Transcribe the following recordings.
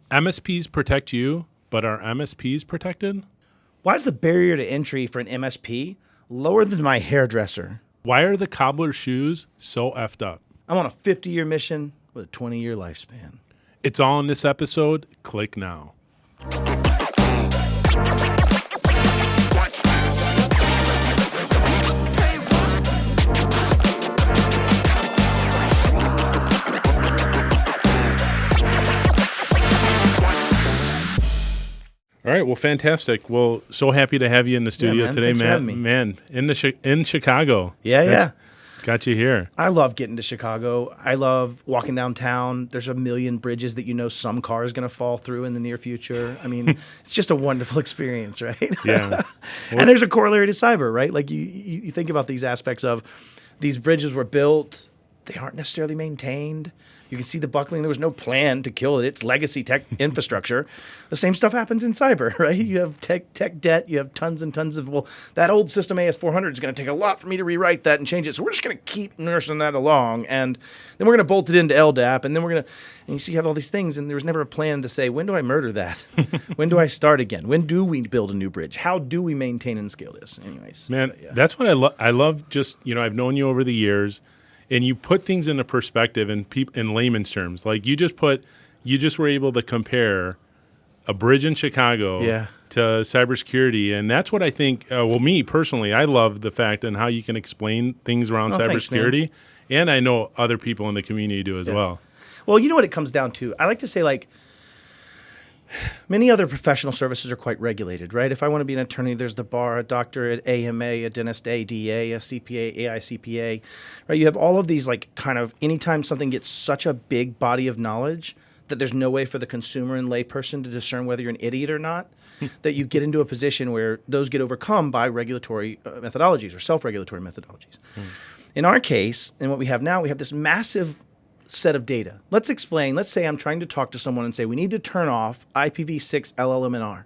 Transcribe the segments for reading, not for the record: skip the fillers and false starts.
MSPs protect you, but are MSPs protected? Why is the barrier to entry for an MSP lower than my hairdresser? Why are the cobbler's shoes so effed up? I'm on a 50-year mission with a 20-year lifespan. It's all in this episode. Click now. All right, well, fantastic. Well, so happy to have you in the studio today, Thanks for having me. Man, in Chicago. Yeah. Got you here. I love getting to Chicago. I love walking downtown. There's a million bridges that some car is going to fall through in the near future. I mean, it's just a wonderful experience, right? Yeah. And there's a corollary to cyber, right? Like you think about these aspects of these bridges were built, they aren't necessarily maintained. You can see the buckling. There was no plan to kill it. It's legacy tech infrastructure. The same stuff happens in cyber, right? You have tech debt. You have tons and tons of, that old system AS400 is going to take a lot for me to rewrite that and change it. So we're just going to keep nursing that along. And then we're going to bolt it into LDAP. And then and you see you have all these things. And there was never a plan to say, when do I murder that? When do I start again? When do we build a new bridge? How do we maintain and scale this? Anyways. Man, that's what I love. Just, I've known you over the years. And you put things into perspective in layman's terms. Like you just were able to compare a bridge in Chicago to cybersecurity. And that's what I think, me personally, I love the fact and how you can explain things around cybersecurity. Thanks, and I know other people in the community do as well. Well, you know what it comes down to? I like to say, many other professional services are quite regulated, right? If I want to be an attorney, there's the bar, a doctor, an AMA, a dentist, ADA, a CPA, AICPA, right? You have all of these anytime something gets such a big body of knowledge that there's no way for the consumer and layperson to discern whether you're an idiot or not, that you get into a position where those get overcome by regulatory methodologies or self-regulatory methodologies. In our case, and what we have now, we have this massive set of data. Let's say I'm trying to talk to someone and say, we need to turn off IPv6 LLMNR.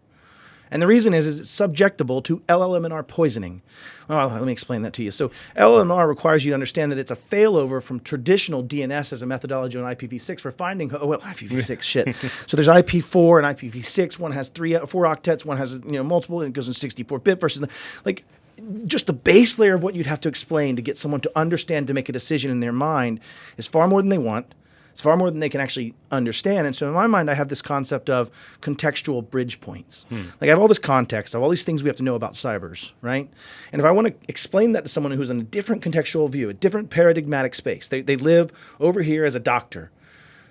And the reason is it's subjectable to LLMNR poisoning. Well, let me explain that to you. So LLMNR requires you to understand that it's a failover from traditional DNS as a methodology on IPv6 for finding, IPv6, shit. So there's IP4 and IPv6. One has 4 octets, one has multiple, and it goes in 64-bit versus just the base layer of what you'd have to explain to get someone to understand, to make a decision in their mind is far more than they want. It's far more than they can actually understand. And so in my mind, I have this concept of contextual bridge points. I have all this context, I have all these things we have to know about cybers, right? And if I want to explain that to someone who's in a different contextual view, a different paradigmatic space, they live over here as a doctor,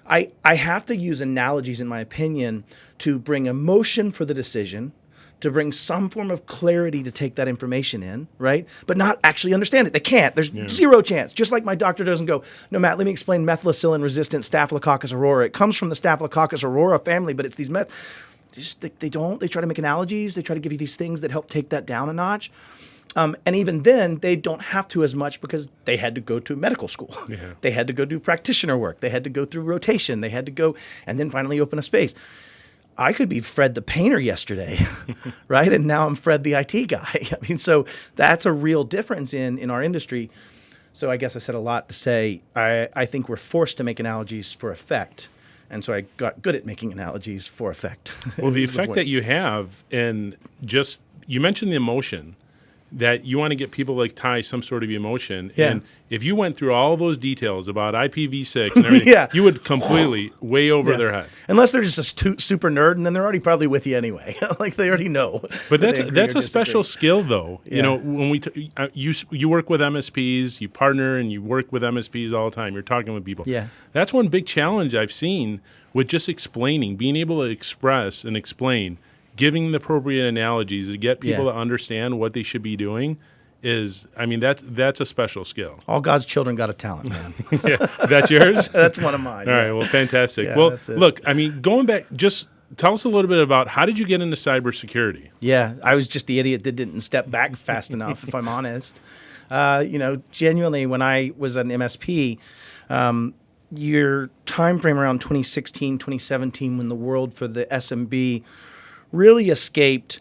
I have to use analogies, in my opinion, to bring emotion for the decision, to bring some form of clarity to take that information in, right? But not actually understand it. They can't. There's zero chance. Just like my doctor doesn't go, no, Matt, let me explain methicillin-resistant Staphylococcus aureus. It comes from the Staphylococcus aureus family, but it's these they don't. They try to make analogies. They try to give you these things that help take that down a notch. And even then, they don't have to as much because they had to go to medical school. They had to go do practitioner work. They had to go through rotation. They had to go and then finally open a space. I could be Fred the painter yesterday, right? And now I'm Fred the IT guy. I mean, so that's a real difference in our industry. So I guess I said a lot to say I think we're forced to make analogies for effect. And so I got good at making analogies for effect. Well, the effect that you have, and you mentioned the emotion, that you want to get people to tie some sort of emotion. Yeah. And if you went through all those details about IPv6 and everything, you would completely way over their head. Unless they're just a super nerd, and then they're already probably with you anyway. They already know. But that's a special skill, though. Yeah. When you work with MSPs, you partner and you work with MSPs all the time. You're talking with people. Yeah. That's one big challenge I've seen with just explaining, being able to express and explain, giving the appropriate analogies to get people to understand what they should be doing that's a special skill. All God's children got a talent, man. Yeah, that's yours? That's one of mine. All right, well, fantastic. Yeah, well, look, going back, just tell us a little bit about how did you get into cybersecurity? Yeah, I was just the idiot that didn't step back fast enough, if I'm honest. Genuinely, when I was an MSP, your time frame around 2016, 2017, when the world for the SMB really escaped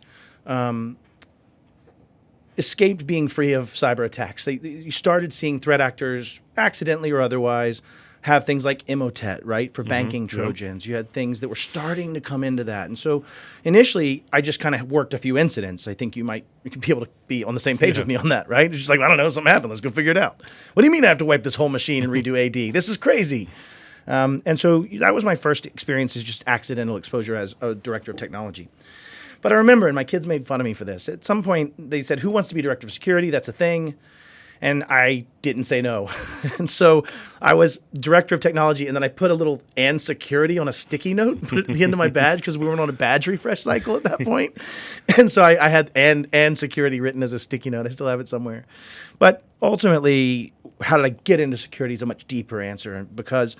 being free of cyber attacks. You started seeing threat actors, accidentally or otherwise, have things like Emotet, right, for banking Trojans. You had things that were starting to come into that. And so initially, I just kind of worked a few incidents. I think you can be able to be on the same page with me on that, right? It's just like, I don't know, something happened. Let's go figure it out. What do you mean I have to wipe this whole machine and redo AD? This is crazy. And so that was my first experience, is just accidental exposure as a director of technology. But I remember, and my kids made fun of me for this, at some point they said, who wants to be director of security? That's a thing. And I didn't say no. And so I was director of technology, and then I put a little "and security" on a sticky note, put it at the end of my badge, because we weren't on a badge refresh cycle at that point. And so I had and security written as a sticky note. I still have it somewhere. But ultimately, how did I get into security is a much deeper answer, because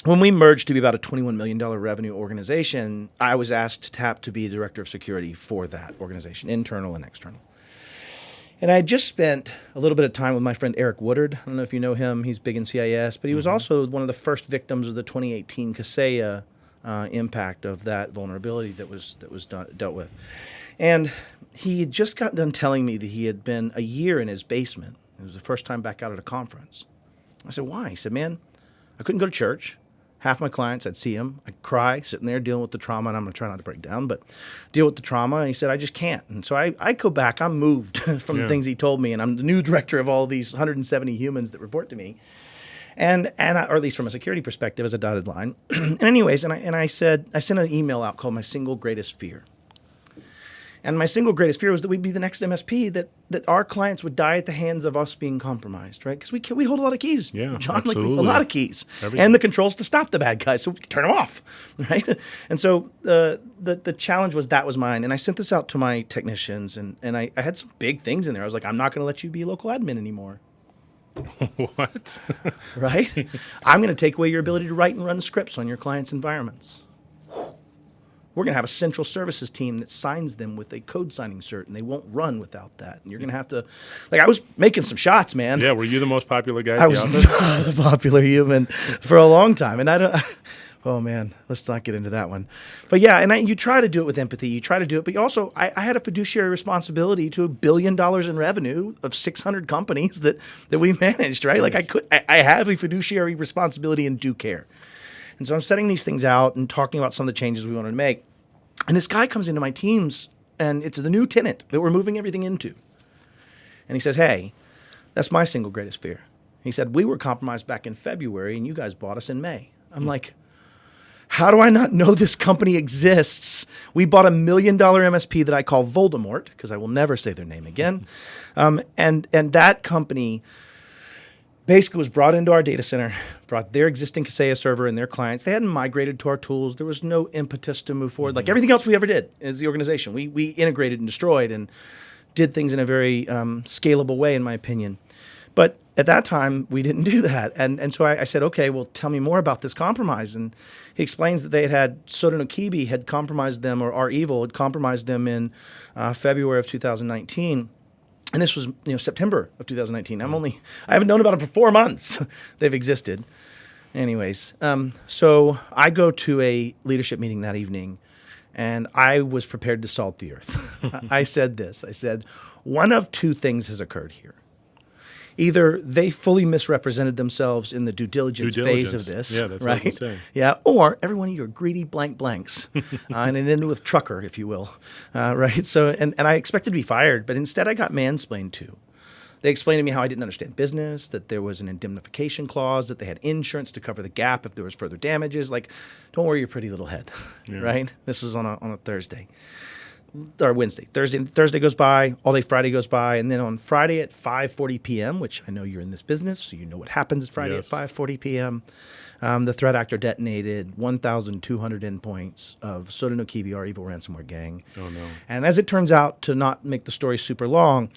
when we merged to be about a $21 million revenue organization, I was asked to tap to be director of security for that organization, internal and external. And I had just spent a little bit of time with my friend Eric Woodard. I don't know if you know him. He's big in CIS, but he was also one of the first victims of the 2018 Kaseya impact of that vulnerability that was dealt with. And he had just got done telling me that he had been a year in his basement. It was the first time back out at a conference. I said, why? He said, man, I couldn't go to church. Half my clients, I'd see them, I'd cry, sitting there dealing with the trauma, and I'm going to try not to break down, but deal with the trauma. And he said, I just can't. And so I go back, I'm moved from the things he told me, and I'm the new director of all these 170 humans that report to me, or at least from a security perspective as a dotted line. And anyways, I said, I sent an email out called My Single Greatest Fear. And my single greatest fear was that we'd be the next MSP, that our clients would die at the hands of us being compromised, right? Because we hold a lot of keys, John, absolutely. a lot of keys, Everything. and the controls to stop the bad guys, so we can turn them off, right? And so the challenge was mine, and I sent this out to my technicians, and I had some big things in there. I was like, I'm not going to let you be a local admin anymore. What? Right? I'm going to take away your ability to write and run scripts on your clients' environments. We're going to have a central services team that signs them with a code signing cert, and they won't run without that. And you're going to have to, I was making some shots, man. Yeah, were you the most popular guy? I was not a popular human for a long time. And oh man, let's not get into that one. But yeah, and you try to do it with empathy. You try to do it, but you also, I had a fiduciary responsibility to $1 billion in revenue of 600 companies that we managed, right? Like I have a fiduciary responsibility and do care. And so I'm setting these things out and talking about some of the changes we wanted to make. And this guy comes into my teams, and it's the new tenant that we're moving everything into. And he says, hey, that's my single greatest fear. He said, we were compromised back in February, and you guys bought us in May. I'm like, how do I not know this company exists? We bought a $1 million MSP that I call Voldemort, because I will never say their name again. And that company basically was brought into our data center, brought their existing Kaseya server and their clients. They hadn't migrated to our tools. There was no impetus to move forward. Like everything else we ever did as the organization, we integrated and destroyed and did things in a very scalable way, in my opinion. But at that time, we didn't do that. And so I said, okay, well, tell me more about this compromise. And he explains that they had Soda no Kibi had compromised them, or our evil had compromised them in February of 2019. And this was, September of 2019. I haven't known about them for 4 months. They've existed. Anyways, so I go to a leadership meeting that evening, and I was prepared to salt the earth. I said this. I said, one of two things has occurred here. Either they fully misrepresented themselves in the due diligence phase of this, yeah, that's right? what I was saying. Yeah, or every one of you are greedy blanks, and it ended with trucker, if you will, right? So, and I expected to be fired, but instead I got mansplained to. They explained to me how I didn't understand business, that there was an indemnification clause, that they had insurance to cover the gap if there was further damages. Like, don't worry your pretty little head, right? This was on a Thursday. Or Wednesday. Thursday goes by, all day Friday goes by, and then on Friday at 5:40 p.m., which I know you're in this business, so you know what happens Friday at 5:40 p.m., the threat actor detonated 1,200 endpoints of Soda no Kibi, our evil ransomware gang. Oh, no. And as it turns out, to not make the story super long,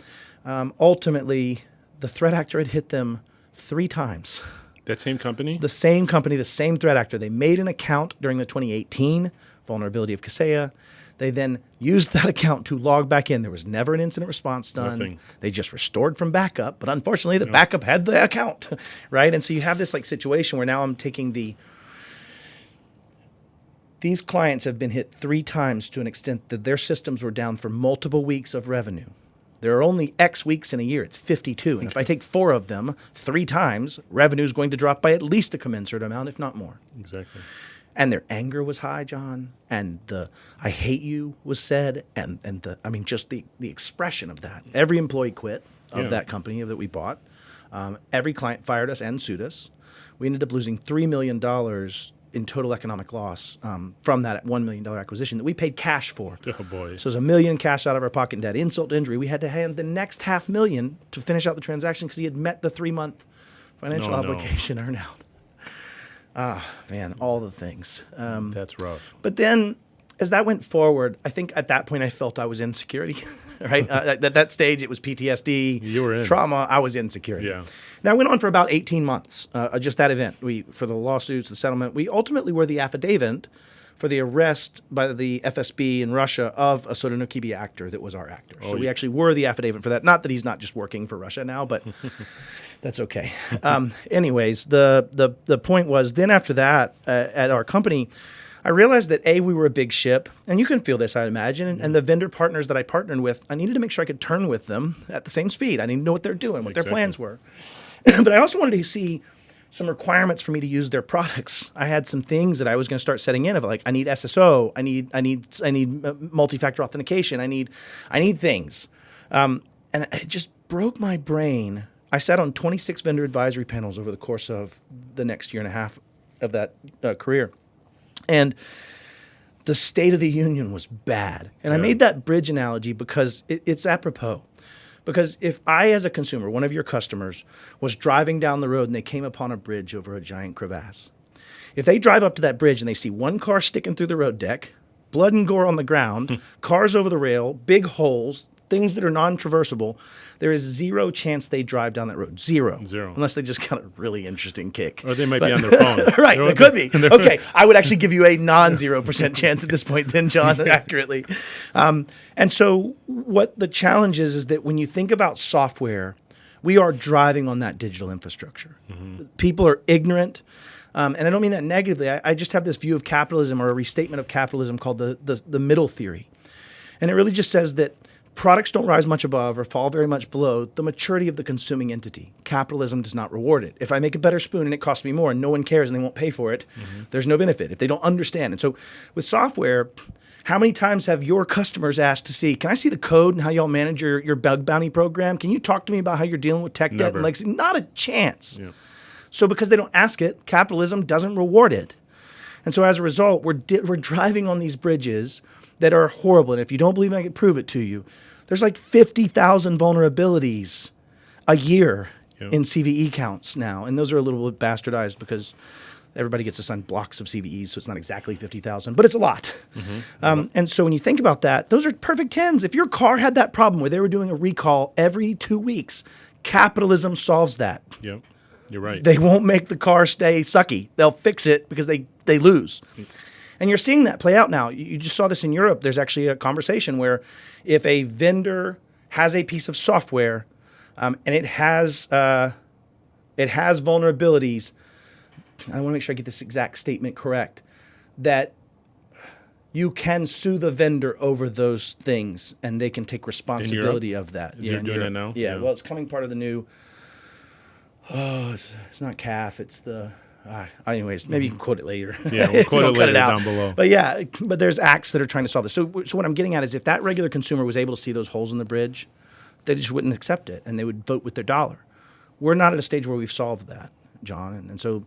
ultimately, the threat actor had hit them 3 times. That same company? The same company, the same threat actor. They made an account during the 2018 vulnerability of Kaseya. They then used that account to log back in. There was never an incident response done. Nothing. They just restored from backup, but unfortunately the backup had the account, right? And so you have this situation where now I'm taking these clients have been hit 3 times to an extent that their systems were down for multiple weeks of revenue. There are only X weeks in a year. It's 52. And if I take 4 of them 3 times, revenue is going to drop by at least a commensurate amount, if not more. Exactly. And their anger was high, John, and the "I hate you" was said, and just the expression of that. Every employee quit of that company that we bought. Every client fired us and sued us. We ended up losing $3 million in total economic loss from that $1 million acquisition that we paid cash for. Oh boy! So it was $1 million cash out of our pocket in debt. Insult to injury, we had to hand the next $500,000 to finish out the transaction because he had met the 3-month financial obligation earnout. Ah, man, all the things. That's rough. But then, as that went forward, I think at that point I felt I was in security, right? At that stage, it was PTSD, You were in. trauma. I was in security. Yeah. That went on for about 18 months, just that event. For the lawsuits, the settlement, we ultimately were the affidavit for the arrest by the FSB in Russia of a Sotonokibi actor that was our actor. So we actually were the affidavit for that. Not that he's not just working for Russia now, but that's okay. Anyways, the point was then after that at our company, I realized that we were a big ship, and you can feel this, I imagine, and the vendor partners that I partnered with, I needed to make sure I could turn with them at the same speed. I needed to know what they're doing, what their plans were. But I also wanted to see some requirements for me to use their products. I had some things that I was going to start setting in of like, I need SSO, I need multi-factor authentication, I need things. And it just broke my brain. I sat on 26 vendor advisory panels over the course of the next year and a half of that career. And the state of the union was bad. And I made that bridge analogy because it's apropos. Because if I, as a consumer, one of your customers, was driving down the road and they came upon a bridge over a giant crevasse, if they drive up to that bridge and they see one car sticking through the road deck, blood and gore on the ground, cars over the rail, big holes, things that are non-traversable, there is zero chance they drive down that road. Zero. Unless they just got a really interesting kick. Or they might be on their phone. Right, it could be. Okay, I would actually give you a non-0% chance at this point then, John, accurately. And so what the challenge is that when you think about software, we are driving on that digital infrastructure. People are ignorant. And I don't mean that negatively. I just have this view of capitalism or a restatement of capitalism called the middle theory. And it really just says that products don't rise much above or fall very much below the maturity of the consuming entity. Capitalism does not reward it. If I make a better spoon and it costs me more and no one cares and they won't pay for it, there's no benefit if they don't understand. And so with software, how many times have your customers asked to see, can I see the code and how y'all manage your bug bounty program? Can you talk to me about how you're dealing with tech debt and legacy? Not a chance. Yeah. So because they don't ask it, capitalism doesn't reward it. And so as a result, we're driving on these bridges that are horrible. And if you don't believe me, I can prove it to you. There's like 50,000 vulnerabilities a year in CVE counts now. And those are a little bit bastardized because everybody gets assigned blocks of CVEs, so it's not exactly 50,000, but it's a lot. And so when you think about that, those are perfect 10s. If your car had that problem where they were doing a recall every 2 weeks, capitalism solves that. Yep, you're right. They won't make the car stay sucky. They'll fix it because they lose. And you're seeing that play out now. You just saw this in Europe. There's actually a conversation where if a vendor has a piece of software and it has vulnerabilities, I want to make sure I get this exact statement correct, that you can sue the vendor over those things and they can take responsibility of that. You're doing it now? Yeah, well, it's coming part of the new, it's not CAF, it's the... anyways, maybe you can quote it later. Yeah, we'll quote it later down below. But there's acts that are trying to solve this. So what I'm getting at is if that regular consumer was able to see those holes in the bridge, they just wouldn't accept it and they would vote with their dollar. We're not at a stage where we've solved that, John. And so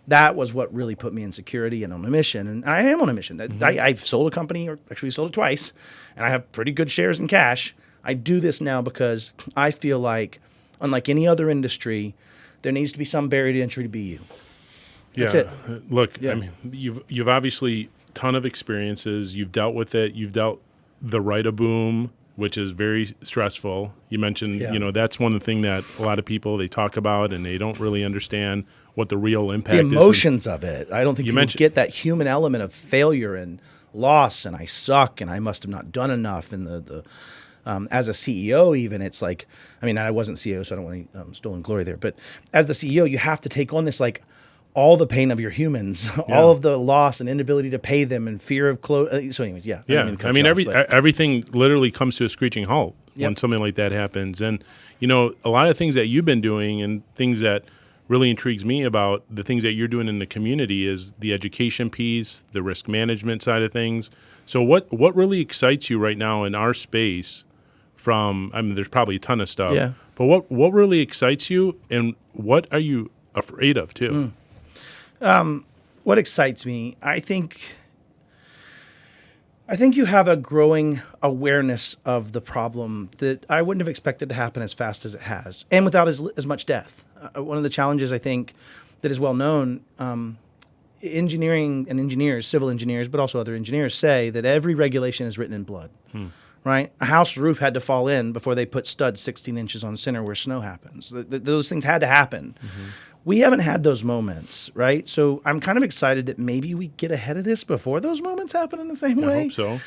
that was what really put me in security and on a mission. And I am on a mission. I've sold a company, or actually sold it twice, and I have pretty good shares in cash. I do this now because I feel like, unlike any other industry, there needs to be some barrier to entry to be you. That's it. Look, I mean, you've obviously ton of experiences. You've dealt with it. You've dealt the write-a-boom, which is very stressful. You mentioned, that's one of the things that a lot of people, they talk about and they don't really understand what the real impact is. The emotions of it. I don't think people get that human element of failure and loss and I suck and I must have not done enough. And as a CEO even, it's like, I mean, I wasn't CEO, so I don't want any stolen glory there. But as the CEO, you have to take on this like, all the pain of your humans, all of the loss and inability to pay them and fear of so anyways, everything literally comes to a screeching halt when something like that happens. And, you know, a lot of things that you've been doing and things that really intrigues me about the things that you're doing in the community is the education piece, the risk management side of things. So what really excites you right now in our space from, I mean, there's probably a ton of stuff, but what really excites you and what are you afraid of too? What excites me, I think you have a growing awareness of the problem that I wouldn't have expected to happen as fast as it has, and without as much death. One of the challenges I think that is well known, engineering and engineers, civil engineers, but also other engineers say that every regulation is written in blood, right? A house roof had to fall in before they put studs 16 inches on center where snow happens. Those things had to happen. We haven't had those moments, right? So I'm kind of excited that maybe we get ahead of this before those moments happen in the same way. I hope so.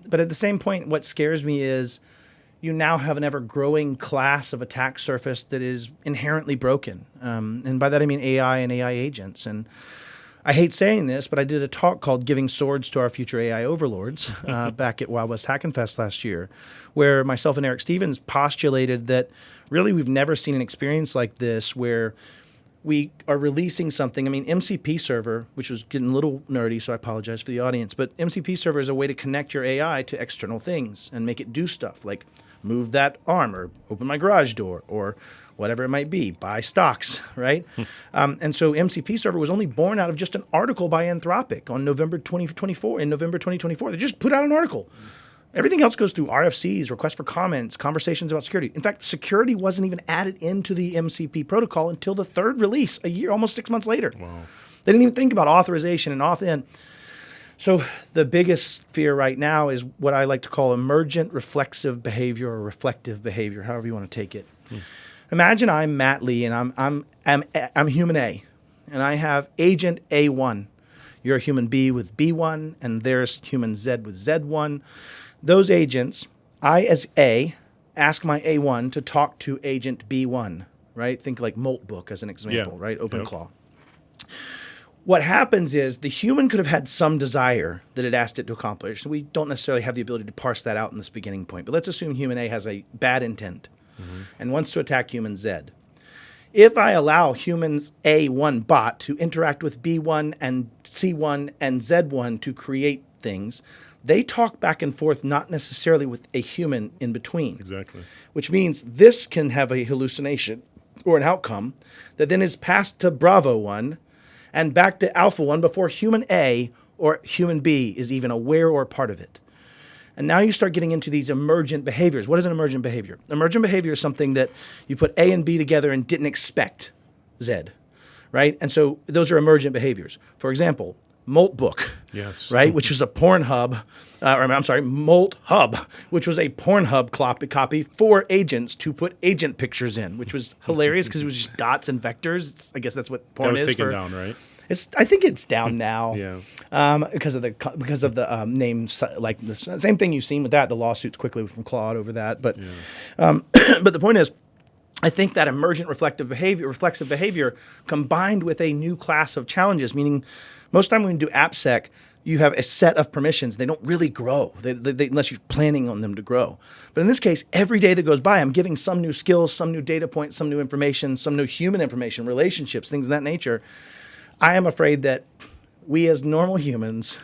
But at the same point, what scares me is you now have an ever-growing class of attack surface that is inherently broken. And by that I mean AI and AI agents. And I hate saying this, but I did a talk called Giving Swords to Our Future AI Overlords back at Wild West Hack and Fest last year, where myself and Eric Stevens postulated that really we've never seen an experience like this where we are releasing something. I mean, MCP server, which was getting a little nerdy, so I apologize for the audience, but MCP server is a way to connect your AI to external things and make it do stuff like move that arm or open my garage door or whatever it might be, buy stocks, right? And so MCP server was only born out of just an article by Anthropic on November 2024. They just put out an article. Everything else goes through RFCs, requests for comments, conversations about security. In fact, security wasn't even added into the MCP protocol until the third release, a year, almost 6 months later. Wow. They didn't even think about authorization and auth-in. So the biggest fear right now is what I like to call emergent reflexive behavior or reflective behavior, however you want to take it. Imagine I'm Matt Lee and I'm human A, and I have agent A1. You're a human B with B1, and there's human Z with Z1. Those agents, I as A, ask my A1 to talk to agent B1, right? Think like Moltbook as an example, right? OpenClaw. What happens is the human could have had some desire that it asked it to accomplish. We don't necessarily have the ability to parse that out in this beginning point, but let's assume human A has a bad intent and wants to attack human Z. If I allow humans A1 bot to interact with B1 and C1 and Z1 to create things, they talk back and forth, not necessarily with a human in between. Exactly. Which means this can have a hallucination or an outcome that then is passed to Bravo 1 and back to Alpha 1 before human A or human B is even aware or part of it. And now you start getting into these emergent behaviors. What is an emergent behavior? Emergent behavior is something that you put A and B together and didn't expect Z, right? And so those are emergent behaviors. For example, Moltbook, right, which was a Pornhub, Molt Hub, which was a Pornhub copy for agents to put agent pictures in, which was hilarious because it was just dots and vectors. I guess that's what porn is. That was taken down, right? I think it's down now. Because of the name, like the same thing you've seen with that. The lawsuits quickly from Claude over that, but but the point is, I think that emergent reflexive behavior, combined with a new class of challenges, meaning most time when you do AppSec, you have a set of permissions. They don't really grow they, unless you're planning on them to grow. But in this case, every day that goes by, I'm giving some new skills, some new data points, some new information, some new human information, relationships, things of that nature. I am afraid that we as normal humans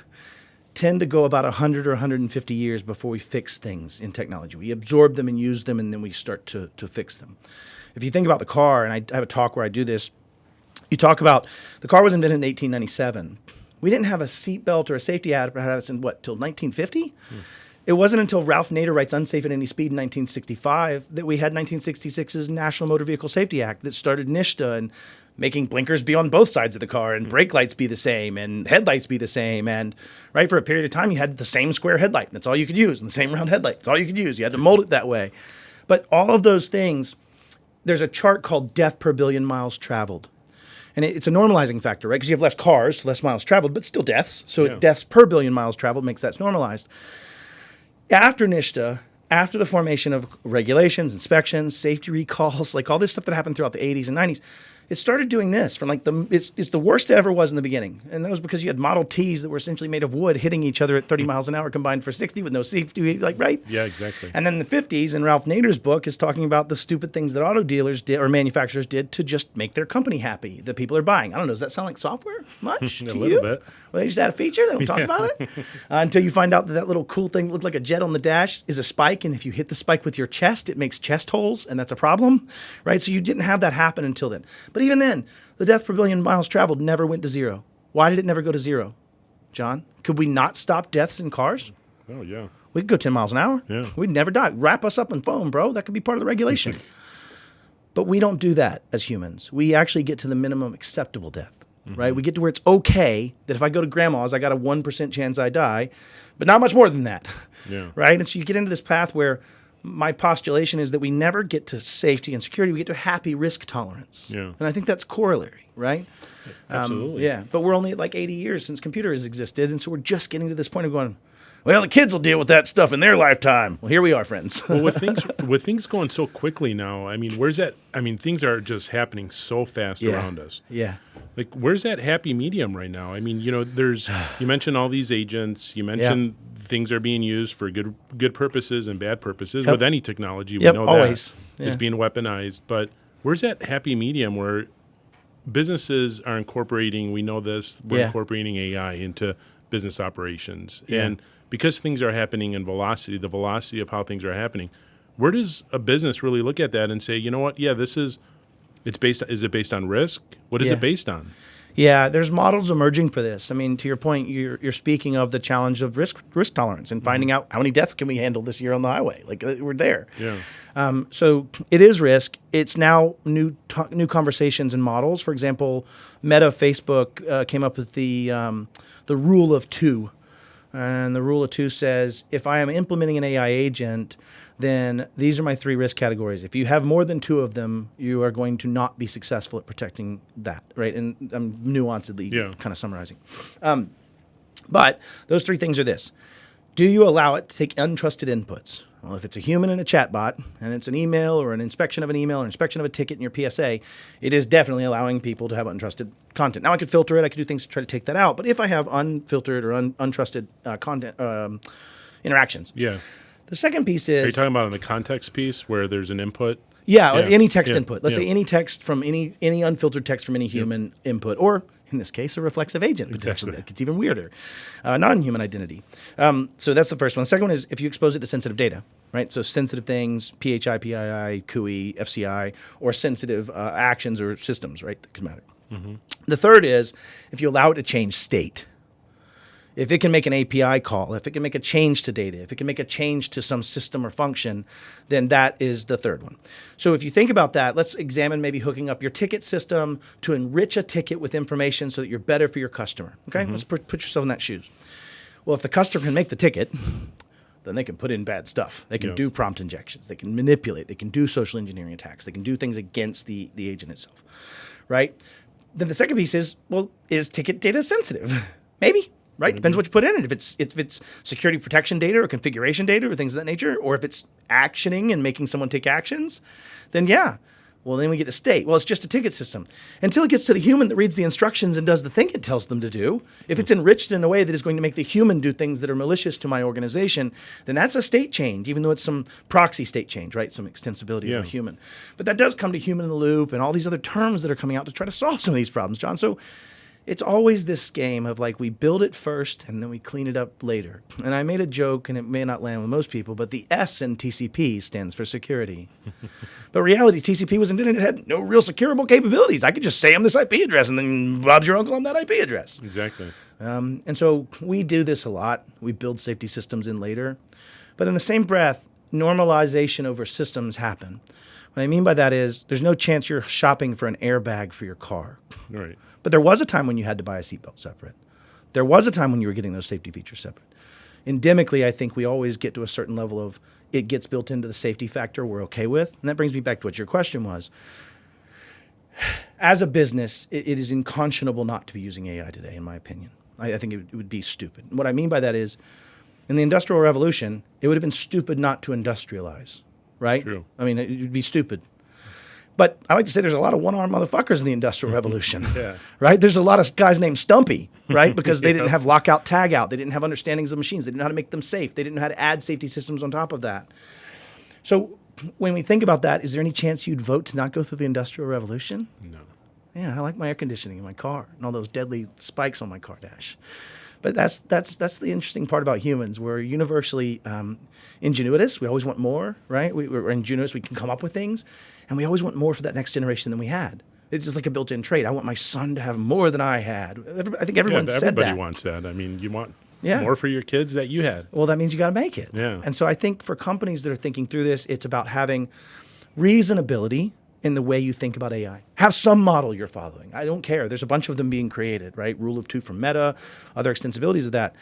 tend to go about 100 or 150 years before we fix things in technology. We absorb them and use them, and then we start to fix them. If you think about the car, and I have a talk where I do this, you talk about the car was invented in 1897. We didn't have a seatbelt or a safety apparatus in till 1950? It wasn't until Ralph Nader writes Unsafe at Any Speed in 1965 that we had 1966's National Motor Vehicle Safety Act that started NHTSA and making blinkers be on both sides of the car and brake lights be the same and headlights be the same. And right for a period of time, you had the same square headlight. That's all you could use. And the same round headlight. That's all you could use. You had to mold it that way. But all of those things, there's a chart called death per billion miles traveled. And it's a normalizing factor, right? Because you have less cars, less miles traveled, but still deaths. So deaths per billion miles traveled makes that normalized. After NHTSA, after the formation of regulations, inspections, safety recalls, like all this stuff that happened throughout the 80s and 90s, it started doing this from like it's the worst it ever was in the beginning. And that was because you had Model Ts that were essentially made of wood hitting each other at 30 miles an hour combined for 60 with no safety, like, right? Yeah, exactly. And then the 50s, and Ralph Nader's book is talking about the stupid things that auto dealers did or manufacturers did to just make their company happy that people are buying. I don't know, does that sound like software much to you? A little bit. Well, they just add a feature, they don't talk about it until you find out that little cool thing that looked like a jet on the dash is a spike, and if you hit the spike with your chest, it makes chest holes, and that's a problem, right? So you didn't have that happen until then. But even then, the death per billion miles traveled never went to zero. Why did it never go to zero, John? Could we not stop deaths in cars? Oh, yeah. We could go 10 miles an hour. Yeah. We'd never die. Wrap us up in foam, bro. That could be part of the regulation. But we don't do that as humans. We actually get to the minimum acceptable death, right? We get to where it's okay that if I go to grandma's, I got a 1% chance I die, but not much more than that, right? And so you get into this path where my postulation is that we never get to safety and security. We get to happy risk tolerance. Yeah. And I think that's corollary, right? Absolutely. Yeah. But we're only at like 80 years since computers existed. And so we're just getting to this point of going, well, the kids will deal with that stuff in their lifetime. Well, here we are, friends. Well, with things going so quickly now, I mean, where's that? I mean, things are just happening so fast around us. Yeah. Like, where's that happy medium right now? I mean, you know, you mentioned all these agents. You mentioned things are being used for good purposes and bad purposes. With any technology, we know always. that it's being weaponized. But where's that happy medium where businesses are incorporating? We know this. We're incorporating AI into business operations, and because things are happening in velocity, the velocity of how things are happening, where does a business really look at that and say, you know what? Yeah, is it based on risk? What is it based on? Yeah, there's models emerging for this. I mean, to your point, you're speaking of the challenge of risk tolerance and finding out how many deaths can we handle this year on the highway. Like, we're there. Yeah. So it is risk. It's now new conversations and models. For example, Meta, Facebook came up with the rule of two. And the rule of two says, if I am implementing an AI agent, then these are my 3 risk categories. If you have more than 2 of them, you are going to not be successful at protecting that, right? And I'm nuancedly kind of summarizing. But those 3 things are this. Do you allow it to take untrusted inputs? Well, if it's a human and a chatbot, and it's an email or an inspection of an email or inspection of a ticket in your PSA, it is definitely allowing people to have untrusted content. Now, I could filter it. I could do things to try to take that out. But if I have unfiltered or untrusted content interactions. Yeah. The second piece is... Are you talking about in the context piece where there's an input? Yeah, any text input. Let's say any text from any unfiltered text from any human input, or in this case, a reflexive agent potentially. That gets even weirder. Non-human identity. So that's the first one. The second one is if you expose it to sensitive data, right? So sensitive things, PHI, PII, CUI, FCI, or sensitive actions or systems, right, that could matter. The third is if you allow it to change state. If it can make an API call, if it can make a change to data, if it can make a change to some system or function, then that is the third one. So if you think about that, let's examine maybe hooking up your ticket system to enrich a ticket with information so that you're better for your customer. Okay, let's put yourself in that shoes. Well, if the customer can make the ticket, then they can put in bad stuff. They can do prompt injections. They can manipulate. They can do social engineering attacks. They can do things against the agent itself, right? Then the second piece is, well, is ticket data sensitive? Maybe. Right? Depends what you put in it. If it's security protection data or configuration data or things of that nature, or if it's actioning and making someone take actions, then yeah. Well, then we get to state. Well, it's just a ticket system. Until it gets to the human that reads the instructions and does the thing it tells them to do, if it's enriched in a way that is going to make the human do things that are malicious to my organization, then that's a state change, even though it's some proxy state change, right? Some extensibility of a human. But that does come to human in the loop and all these other terms that are coming out to try to solve some of these problems, John. So it's always this game of like we build it first and then we clean it up later. And I made a joke, and it may not land with most people, but the S in TCP stands for security. But reality, TCP was invented. It had no real securable capabilities. I could just say I'm this IP address, and then Bob's your uncle, I'm that IP address. Exactly. And so we do this a lot. We build safety systems in later. But in the same breath, normalization over systems happen. What I mean by that is there's no chance you're shopping for an airbag for your car. Right. But there was a time when you had to buy a seatbelt separate. There was a time when you were getting those safety features separate. Endemically, I think we always get to a certain level of it gets built into the safety factor we're okay with. And that brings me back to what your question was. As a business, it is unconscionable not to be using AI today, in my opinion. I think it would be stupid. And what I mean by that is, in the Industrial Revolution, it would have been stupid not to industrialize, right? True. I mean, it would be stupid. But I like to say there's a lot of one-armed motherfuckers in the Industrial Revolution, Yeah. right? There's a lot of guys named Stumpy, right? Because they didn't have lockout, tagout. They didn't have understandings of machines. They didn't know how to make them safe. They didn't know how to add safety systems on top of that. So when we think about that, is there any chance you'd vote to not go through the Industrial Revolution? No. Yeah, I like my air conditioning in my car and all those deadly spikes on my car dash. But that's the interesting part about humans. We're universally ingenuitous. We always want more, right? We're ingenious. We can come up with things. And we always want more for that next generation than we had. It's just like a built-in trait. I want my son to have more than I had. I think everyone said that. Everybody wants that. I mean, you want Yeah. more for your kids that you had. Well, that means you got to make it. Yeah. And so I think for companies that are thinking through this, it's about having reasonability in the way you think about AI. Have some model you're following. I don't care. There's a bunch of them being created, right? Rule of two from Meta, other extensibilities of that.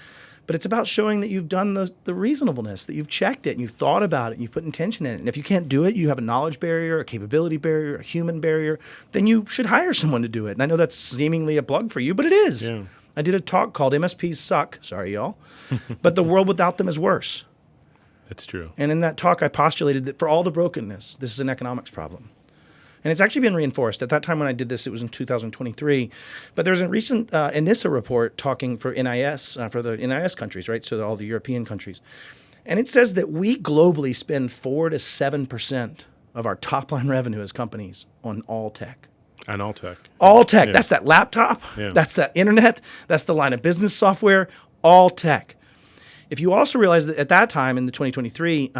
But it's about showing that you've done the reasonableness, that you've checked it and you've thought about it and you've put intention in it. And if you can't do it, you have a knowledge barrier, a capability barrier, a human barrier, then you should hire someone to do it. And I know that's seemingly a plug for you, but it is. Yeah. I did a talk called MSPs Suck. Sorry, y'all. But the world without them is worse. That's true. And in that talk, I postulated that for all the brokenness, this is an economics problem. And it's actually been reinforced. At that time when I did this, it was in 2023. But there's a recent ENISA report talking for NIS, for the NIS countries, right? So all the European countries. And it says that we globally spend 4 to 7% of our top line revenue as companies on all tech. On all tech. All tech. Yeah. That's that laptop. Yeah. That's that internet. That's the line of business software. All tech. If you also realize that at that time in the 2023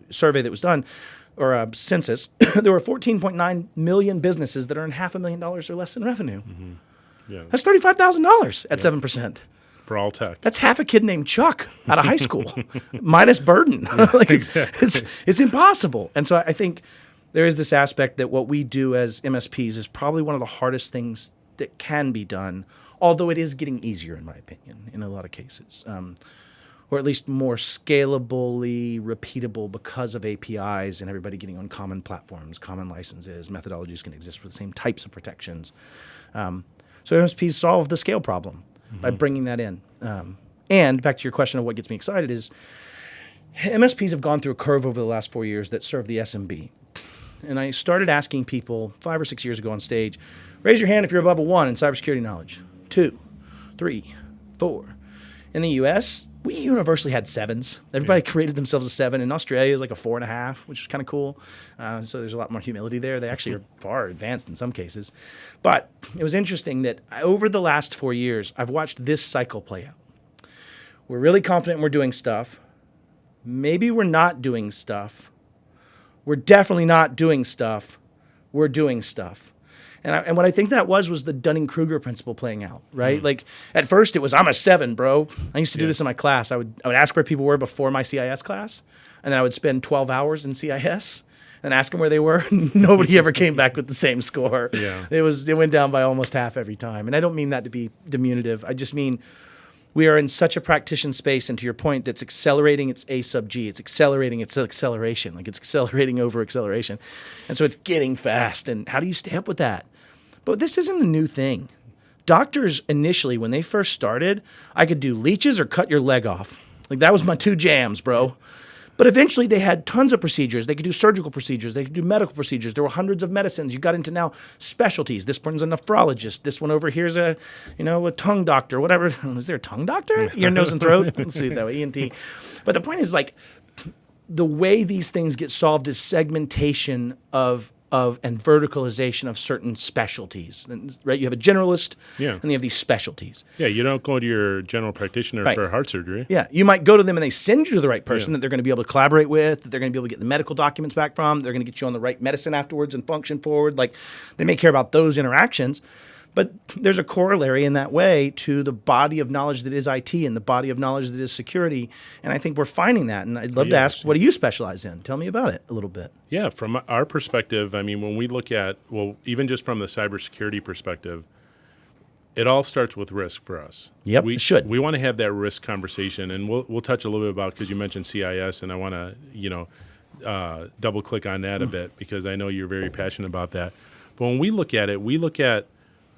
survey that was done, or census, there were 14.9 million businesses that earn $500,000 or less in revenue. Mm-hmm. Yeah. That's $35,000 at 7%. For all tech. That's half a kid named Chuck out of high school, minus burden. Like it's impossible. And so I think there is this aspect that what we do as MSPs is probably one of the hardest things that can be done, although it is getting easier, in my opinion, in a lot of cases. Or at least more scalably repeatable because of APIs and everybody getting on common platforms, common licenses, methodologies can exist for the same types of protections. So MSPs solve the scale problem by bringing that in. And back to your question of what gets me excited is MSPs have gone through a curve over the last 4 years that serve the SMB. And I started asking people 5 or 6 years ago on stage, raise your hand if you're above a 1 in cybersecurity knowledge. 2, 3, 4. In the US, we universally had 7s. Everybody created themselves a 7. In Australia, it was like a 4.5, which is kind of cool. So there's a lot more humility there. They actually are far advanced in some cases. But it was interesting that over the last 4 years, I've watched this cycle play out. We're really confident we're doing stuff. Maybe we're not doing stuff. We're definitely not doing stuff. We're doing stuff. And what I think that was the Dunning-Kruger principle playing out, right? Like at first it was, I'm a 7, bro. I used to do this in my class. I would ask where people were before my CIS class, and then I would spend 12 hours in CIS and ask them where they were. Nobody ever came back with the same score. Yeah. It went down by almost half every time. And I don't mean that to be diminutive. I just mean we are in such a practitioner space, and to your point, that's accelerating its A sub G. It's accelerating its acceleration. Like it's accelerating over acceleration. And so it's getting fast. And how do you stay up with that? But this isn't a new thing. Doctors initially, when they first started, I could do leeches or cut your leg off. Like that was my 2 jams, bro. But eventually they had tons of procedures. They could do surgical procedures. They could do medical procedures. There were hundreds of medicines. You got into now specialties. This one's a nephrologist. This one over here's a tongue doctor, whatever. Is there a tongue doctor? Ear, nose, and throat? Let's do it that way, ENT. But the point is like the way these things get solved is segmentation of and verticalization of certain specialties, right? You have a generalist, and you have these specialties. Yeah, you don't go to your general practitioner for heart surgery. Yeah, you might go to them and they send you to the right person that they're going to be able to collaborate with, that they're going to be able to get the medical documents back from, they're going to get you on the right medicine afterwards and function forward. Like they may care about those interactions, but there's a corollary in that way to the body of knowledge that is IT and the body of knowledge that is security. And I think we're finding that. And I'd love to ask, what do you specialize in? Tell me about it a little bit. Yeah, from our perspective, I mean, when we look at, well, even just from the cybersecurity perspective, it all starts with risk for us. Yep, we it should. We want to have that risk conversation, and we'll touch a little bit about, because you mentioned CIS, and I want to, double click on that a bit, because I know you're very passionate about that. But when we look at it, we look at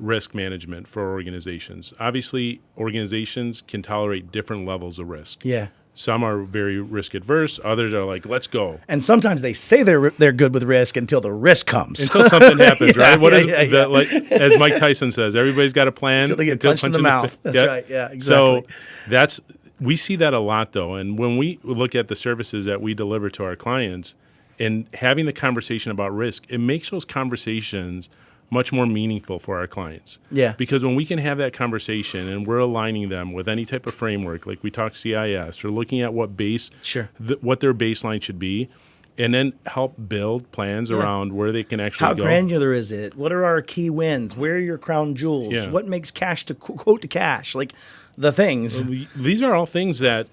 risk management for organizations. Obviously, organizations can tolerate different levels of risk. Yeah. Some are very risk adverse. Others are like, let's go. And sometimes they say they're good with risk until the risk comes. Until something happens, right? What is yeah. that, like, as Mike Tyson says, everybody's got a plan. Until they get punched in the mouth. That's right. Yeah, exactly. So we see that a lot, though. And when we look at the services that we deliver to our clients and having the conversation about risk, it makes those conversations much more meaningful for our clients. Yeah. Because when we can have that conversation and we're aligning them with any type of framework, like we talk CIS, or looking at what what their baseline should be, and then help build plans around where they can actually How go. granular is it? What are our key wins? Where are your crown jewels? Yeah. What makes cash to quote to cash? Like the things. These are all things that,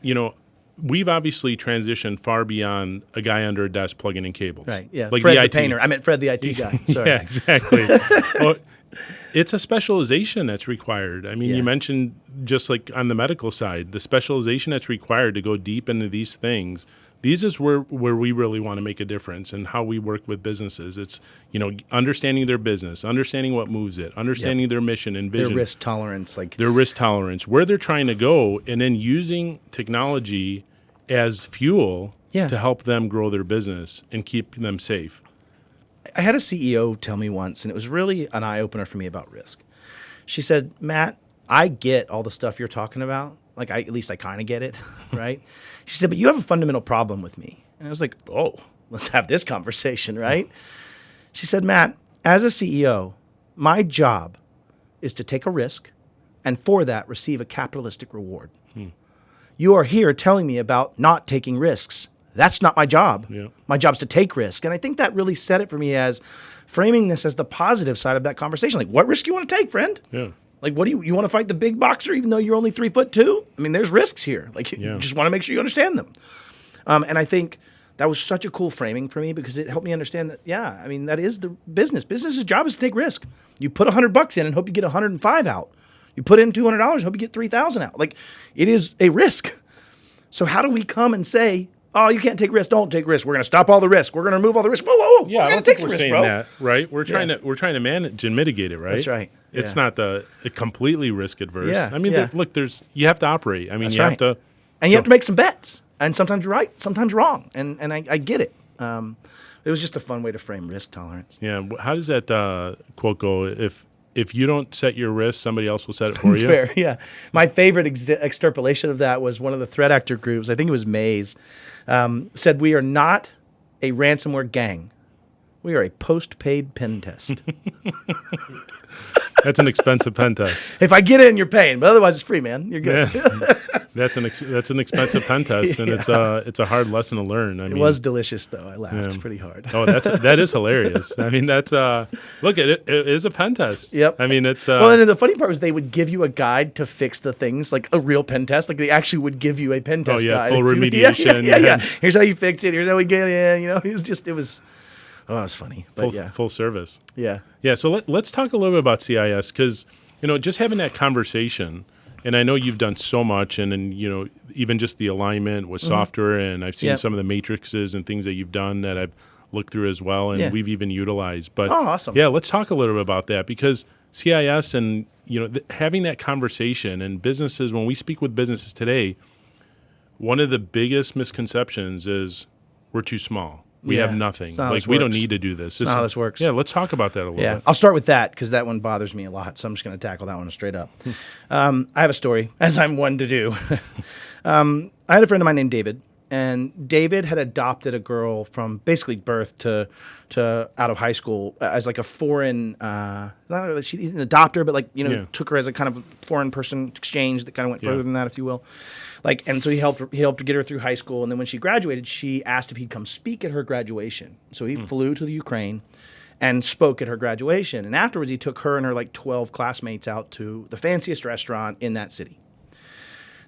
we've obviously transitioned far beyond a guy under a desk plugging in cables. Right, yeah. Like Fred the IT. painter. I meant Fred the IT guy. Sorry. Yeah, exactly. Well, it's a specialization that's required. I mean, you mentioned just like on the medical side, the specialization that's required to go deep into these things. These is where we really want to make a difference and how we work with businesses. It's, understanding their business, understanding what moves it, understanding their mission and vision. Their risk tolerance. Their risk tolerance, where they're trying to go, and then using technology as fuel to help them grow their business and keep them safe. I had a CEO tell me once, and it was really an eye-opener for me about risk. She said, Matt, I get all the stuff you're talking about. Like, at least I kind of get it, right? She said, but you have a fundamental problem with me. And I was like, oh, let's have this conversation, right? She said, Matt, as a CEO, my job is to take a risk and for that receive a capitalistic reward. You are here telling me about not taking risks. That's not my job. Yeah. My job's to take risk. And I think that really set it for me as framing this as the positive side of that conversation. Like, what risk you want to take, friend? Yeah. Like, what do you want to fight the big boxer even though you're only 3'2"? I mean, there's risks here. Like, you just want to make sure you understand them. And I think that was such a cool framing for me because it helped me understand that, that is the business. Business's job is to take risk. You put $100 in and hope you get 105 out. You put in $200 and hope you get 3,000 out. Like, it is a risk. So how do we come and say, oh, you can't take risk, don't take risk. We're going to stop all the risk. We're going to remove all the risk. Whoa. Yeah, I don't think we're saying that, right? We're trying to manage and mitigate it, right? That's right. It's not the completely risk adverse. Yeah. I mean, look, you have to operate. I mean, have to, and you have to make some bets. And sometimes you're right, sometimes wrong. And I get it. It was just a fun way to frame risk tolerance. Yeah. How does that quote go? If you don't set your risk, somebody else will set it for It's you. fair, yeah. My favorite extrapolation of that was one of the threat actor groups, I think it was Mays, said, we are not a ransomware gang. We are a post-paid pen test. That's an expensive pen test. If I get in, you're paying, but otherwise it's free, man. You're good. Yeah. That's an expensive pen test, and it's a hard lesson to learn. I mean, it was delicious, though. I laughed pretty hard. Oh, that is hilarious. I mean, that's look at it. It is a pen test. Yep. I mean, it's well, and the funny part was they would give you a guide to fix the things, like a real pen test. Like they actually would give you a pen test guide. Full remediation. Yeah. Here's how you fix it. Here's how we get in. It was. Oh, it was funny. But full service. Yeah. Yeah. So let's talk a little bit about CIS because just having that conversation. And I know you've done so much, and even just the alignment with software, and I've seen some of the matrices and things that you've done that I've looked through as well, and we've even utilized. But awesome. Yeah, let's talk a little bit about that because CIS and having that conversation and businesses. When we speak with businesses today, one of the biggest misconceptions is we're too small. We have nothing. Like we don't need to do this. That's not how this works. Yeah, let's talk about that a little bit. I'll start with that because that one bothers me a lot. So I'm just going to tackle that one straight up. I have a story, as I'm one to do. I had a friend of mine named David, and David had adopted a girl from basically birth to out of high school as like a foreign. Not really, she didn't adopt her, but took her as a kind of foreign person exchange that kind of went further than that, if you will. And so he helped to get her through high school, and then when she graduated, she asked if he'd come speak at her graduation. So he flew to the Ukraine and spoke at her graduation, and afterwards he took her and her 12 classmates out to the fanciest restaurant in that city.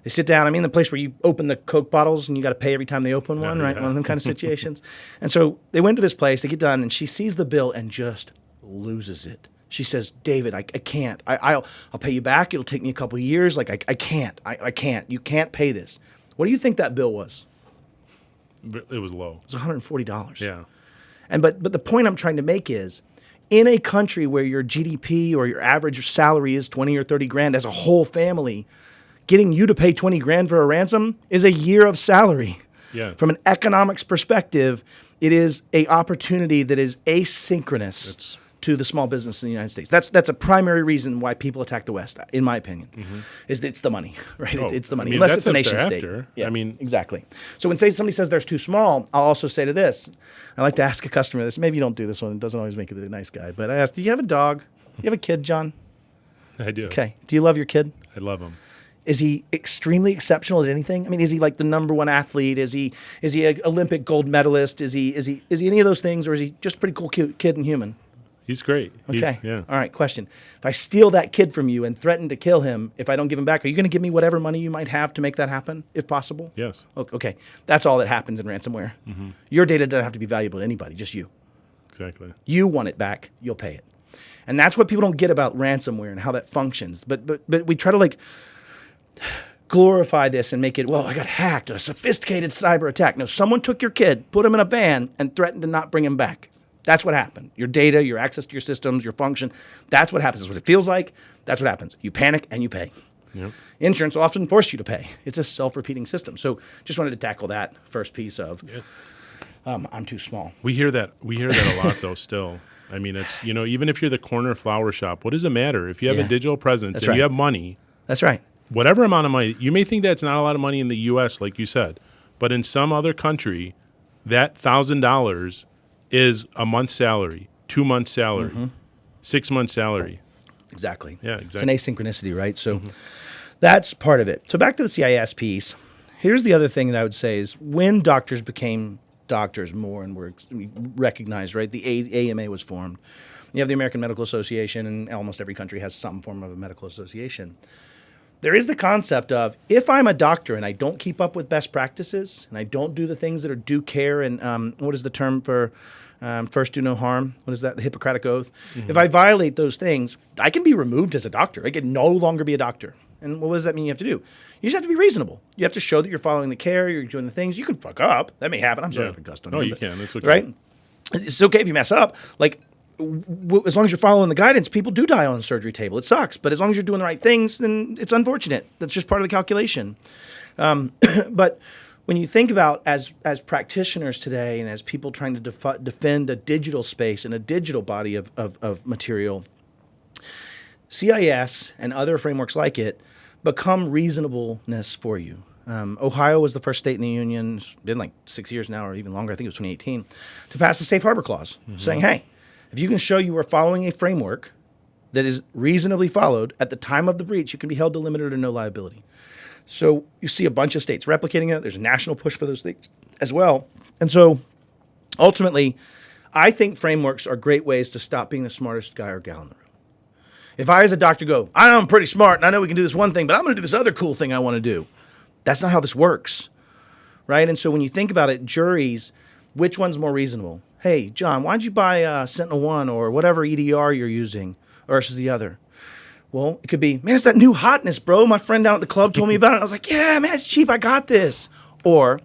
They sit down. I mean, the place where you open the Coke bottles and you got to pay every time they open one, right? One of them kind of situations. And so they went to this place. They get done, and she sees the bill and just loses it. She says, David, I can't. I'll pay you back. It'll take me a couple of years. I can't. I can't. You can't pay this. What do you think that bill was? It was low. It was $140. Yeah. And but the point I'm trying to make is, in a country where your GDP or your average salary is 20 or 30 grand as a whole family, getting you to pay 20 grand for a ransom is a year of salary. Yeah. From an economics perspective, it is a opportunity that is asynchronous to the small business in the United States. That's a primary reason why people attack the West, in my opinion, is it's the money, right? It's the money, unless it's a nation state. Yeah, I mean, exactly. So when somebody says there's too small, I'll also say to this. I like to ask a customer this. Maybe you don't do this one. It doesn't always make it a nice guy. But I ask, do you have a dog? Do you have a kid, John? I do. Okay. Do you love your kid? I love him. Is he extremely exceptional at anything? I mean, is he like the number one athlete? Is he an Olympic gold medalist? Is he any of those things, or is he just a pretty cool kid and human? He's great. Okay. Yeah. All right. Question. If I steal that kid from you and threaten to kill him, if I don't give him back, are you going to give me whatever money you might have to make that happen, if possible? Yes. Okay. That's all that happens in ransomware. Your data doesn't have to be valuable to anybody, just you. Exactly. You want it back, you'll pay it. And that's what people don't get about ransomware and how that functions. But we try to like glorify this and make it, well, I got hacked, a sophisticated cyber attack. No, someone took your kid, put him in a van, and threatened to not bring him back. That's what happened. Your data, your access to your systems, your function, that's what happens. That's what it feels like. That's what happens. You panic and you pay. Yep. Insurance will often force you to pay. It's a self-repeating system. So just wanted to tackle that first piece of I'm too small. We hear that a lot though still. I mean, it's, even if you're the corner flower shop, what does it matter? If you have a digital presence and you have money. That's right. Whatever amount of money, you may think that's not a lot of money in the U.S., like you said, but in some other country, that $1,000 is a month's salary, 2 months' salary, 6 months' salary. Exactly. Yeah, exactly. It's an asynchronicity, right? So that's part of it. So back to the CIS piece. Here's the other thing that I would say is when doctors became doctors more and were recognized, right? The AMA was formed. You have the American Medical Association, and almost every country has some form of a medical association. There is the concept of, if I'm a doctor and I don't keep up with best practices and I don't do the things that are due care and what is the term for first do no harm? What is that? The Hippocratic Oath. If I violate those things, I can be removed as a doctor. I can no longer be a doctor. And what does that mean you have to do? You just have to be reasonable. You have to show that you're following the care, you're doing the things. You can fuck up. That may happen. I'm sorry if I cussed on you. No, you can. It's okay. Right? It's okay if you mess up. Like, as long as you're following the guidance, people do die on the surgery table. It sucks. But as long as you're doing the right things, then it's unfortunate. That's just part of the calculation. But when you think about as practitioners today and as people trying to defend a digital space and a digital body of material, CIS and other frameworks like it become reasonableness for you. Ohio was the first state in the union, it's been like 6 years now or even longer, I think it was 2018, to pass the safe harbor clause, saying, hey, if you can show you are following a framework that is reasonably followed at the time of the breach, you can be held to limited or no liability. So you see a bunch of states replicating it. There's a national push for those things as well. And so ultimately, I think frameworks are great ways to stop being the smartest guy or gal in the room. If I as a doctor go, I'm pretty smart and I know we can do this one thing, but I'm going to do this other cool thing I want to do. That's not how this works, right? And so when you think about it, juries, which one's more reasonable? Hey, John, why'd you buy SentinelOne or whatever EDR you're using versus the other? Well, it could be, man, it's that new hotness, bro. My friend down at the club told me about it. And I was like, yeah, man, it's cheap. I got this. Or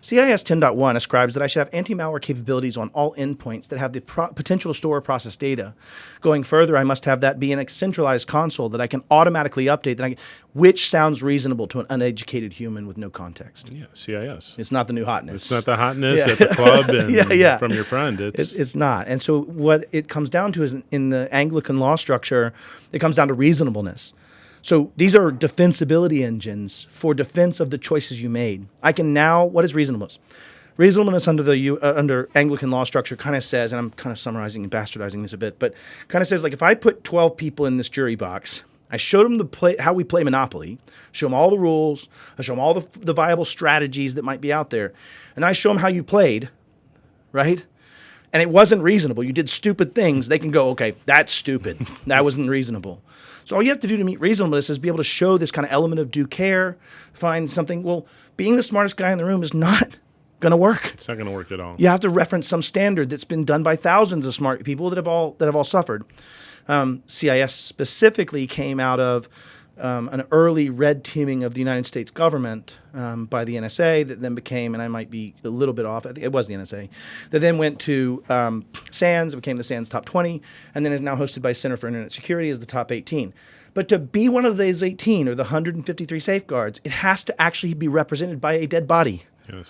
CIS 10.1 ascribes that I should have anti-malware capabilities on all endpoints that have the potential to store or process data. Going further, I must have that be in a centralized console that I can automatically update, which sounds reasonable to an uneducated human with no context. Yeah, CIS. It's not the new hotness. It's not the hotness at the club and from your friend. It's not. And so what it comes down to is in the Anglican law structure, it comes down to reasonableness. So these are defensibility engines for defense of the choices you made. I can now, what is reasonableness? Reasonableness under Anglican law structure kind of says, and I'm kind of summarizing and bastardizing this a bit, but kind of says like if I put 12 people in this jury box, I showed them how we play Monopoly, show them all the rules, I show them all the viable strategies that might be out there, and then I show them how you played, right? And it wasn't reasonable. You did stupid things. They can go, okay, that's stupid. That wasn't reasonable. So all you have to do to meet reasonableness is be able to show this kind of element of due care, find something. Well, being the smartest guy in the room is not going to work. It's not going to work at all. You have to reference some standard that's been done by thousands of smart people that have all suffered. CIS specifically came out of an early red teaming of the United States government by the NSA that then became, and I might be a little bit off, I think it was the NSA, that then went to SANS, it became the SANS Top 20, and then is now hosted by Center for Internet Security as the Top 18. But to be one of those 18 or the 153 safeguards, it has to actually be represented by a dead body. Yes.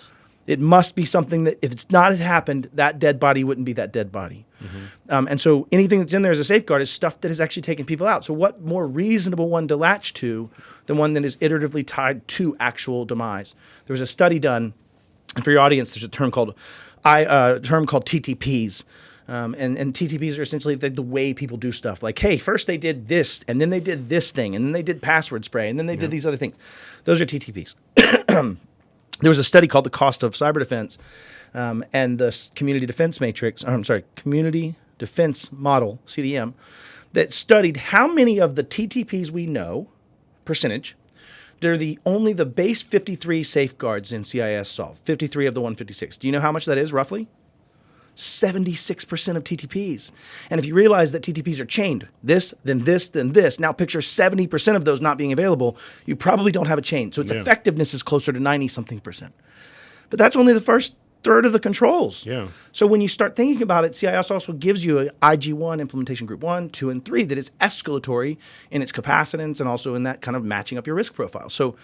It must be something that if it's not had happened, that dead body wouldn't be that dead body. And so anything that's in there as a safeguard is stuff that has actually taken people out. So what more reasonable one to latch to than one that is iteratively tied to actual demise? There was a study done, and for your audience, there's a term called TTPs. And TTPs are essentially the way people do stuff. Like, hey, first they did this, and then they did this thing, and then they did password spray, and then they did these other things. Those are TTPs. There was a study called The Cost of Cyber Defense, and the Community Defense Model, CDM, that studied how many of the TTPs we know, percentage, they're only the base 53 safeguards in CIS solve, 53 of the 156. Do you know how much that is, roughly? 76% of TTPs. And if you realize that TTPs are chained, this, then this, then this, now picture 70% of those not being available, you probably don't have a chain. So its effectiveness is closer to 90-something%. But that's only the first third of the controls. Yeah. So when you start thinking about it, CIS also gives you an IG1, implementation group 1, 2, and 3 that is escalatory in its capacitance and also in that kind of matching up your risk profile. So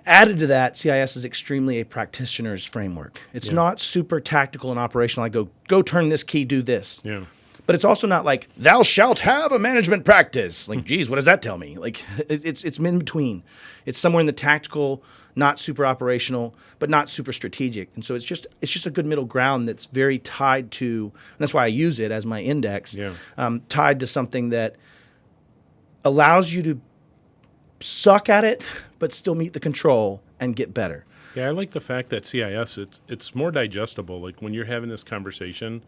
added to that, CIS is extremely a practitioner's framework. It's not super tactical and operational. I go turn this key, do this. Yeah. But it's also not like, thou shalt have a management practice. Like, geez, what does that tell me? Like, it's in between. It's somewhere in the tactical, not super operational, but not super strategic. And so it's just a good middle ground that's very tied to, and that's why I use it as my index, tied to something that allows you to suck at it, but still meet the control and get better. Yeah, I like the fact that CIS, it's more digestible. Like when you're having this conversation,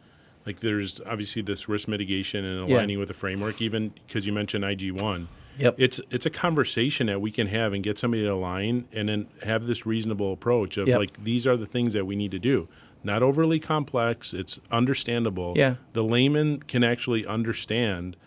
like there's obviously this risk mitigation and aligning with the framework, even because you mentioned IG1. Yep. It's a conversation that we can have and get somebody to align and then have this reasonable approach of like, these are the things that we need to do. Not overly complex. It's understandable. Yeah. The layman can actually understand,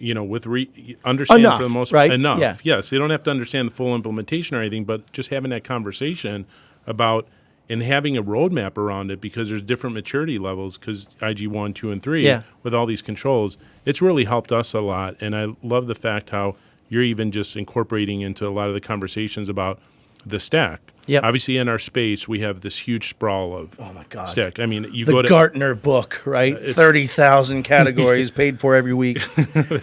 understand enough, for the most right? enough. Yeah. Yes, they don't have to understand the full implementation or anything, but just having that conversation about and having a roadmap around it, because there's different maturity levels, because IG1, 2, and 3, with all these controls, it's really helped us a lot. And I love the fact how you're even just incorporating into a lot of the conversations about the stack. Yep. Obviously, in our space, we have this huge sprawl of stack. I mean, you go to Gartner book, right? 30,000 categories paid for every week.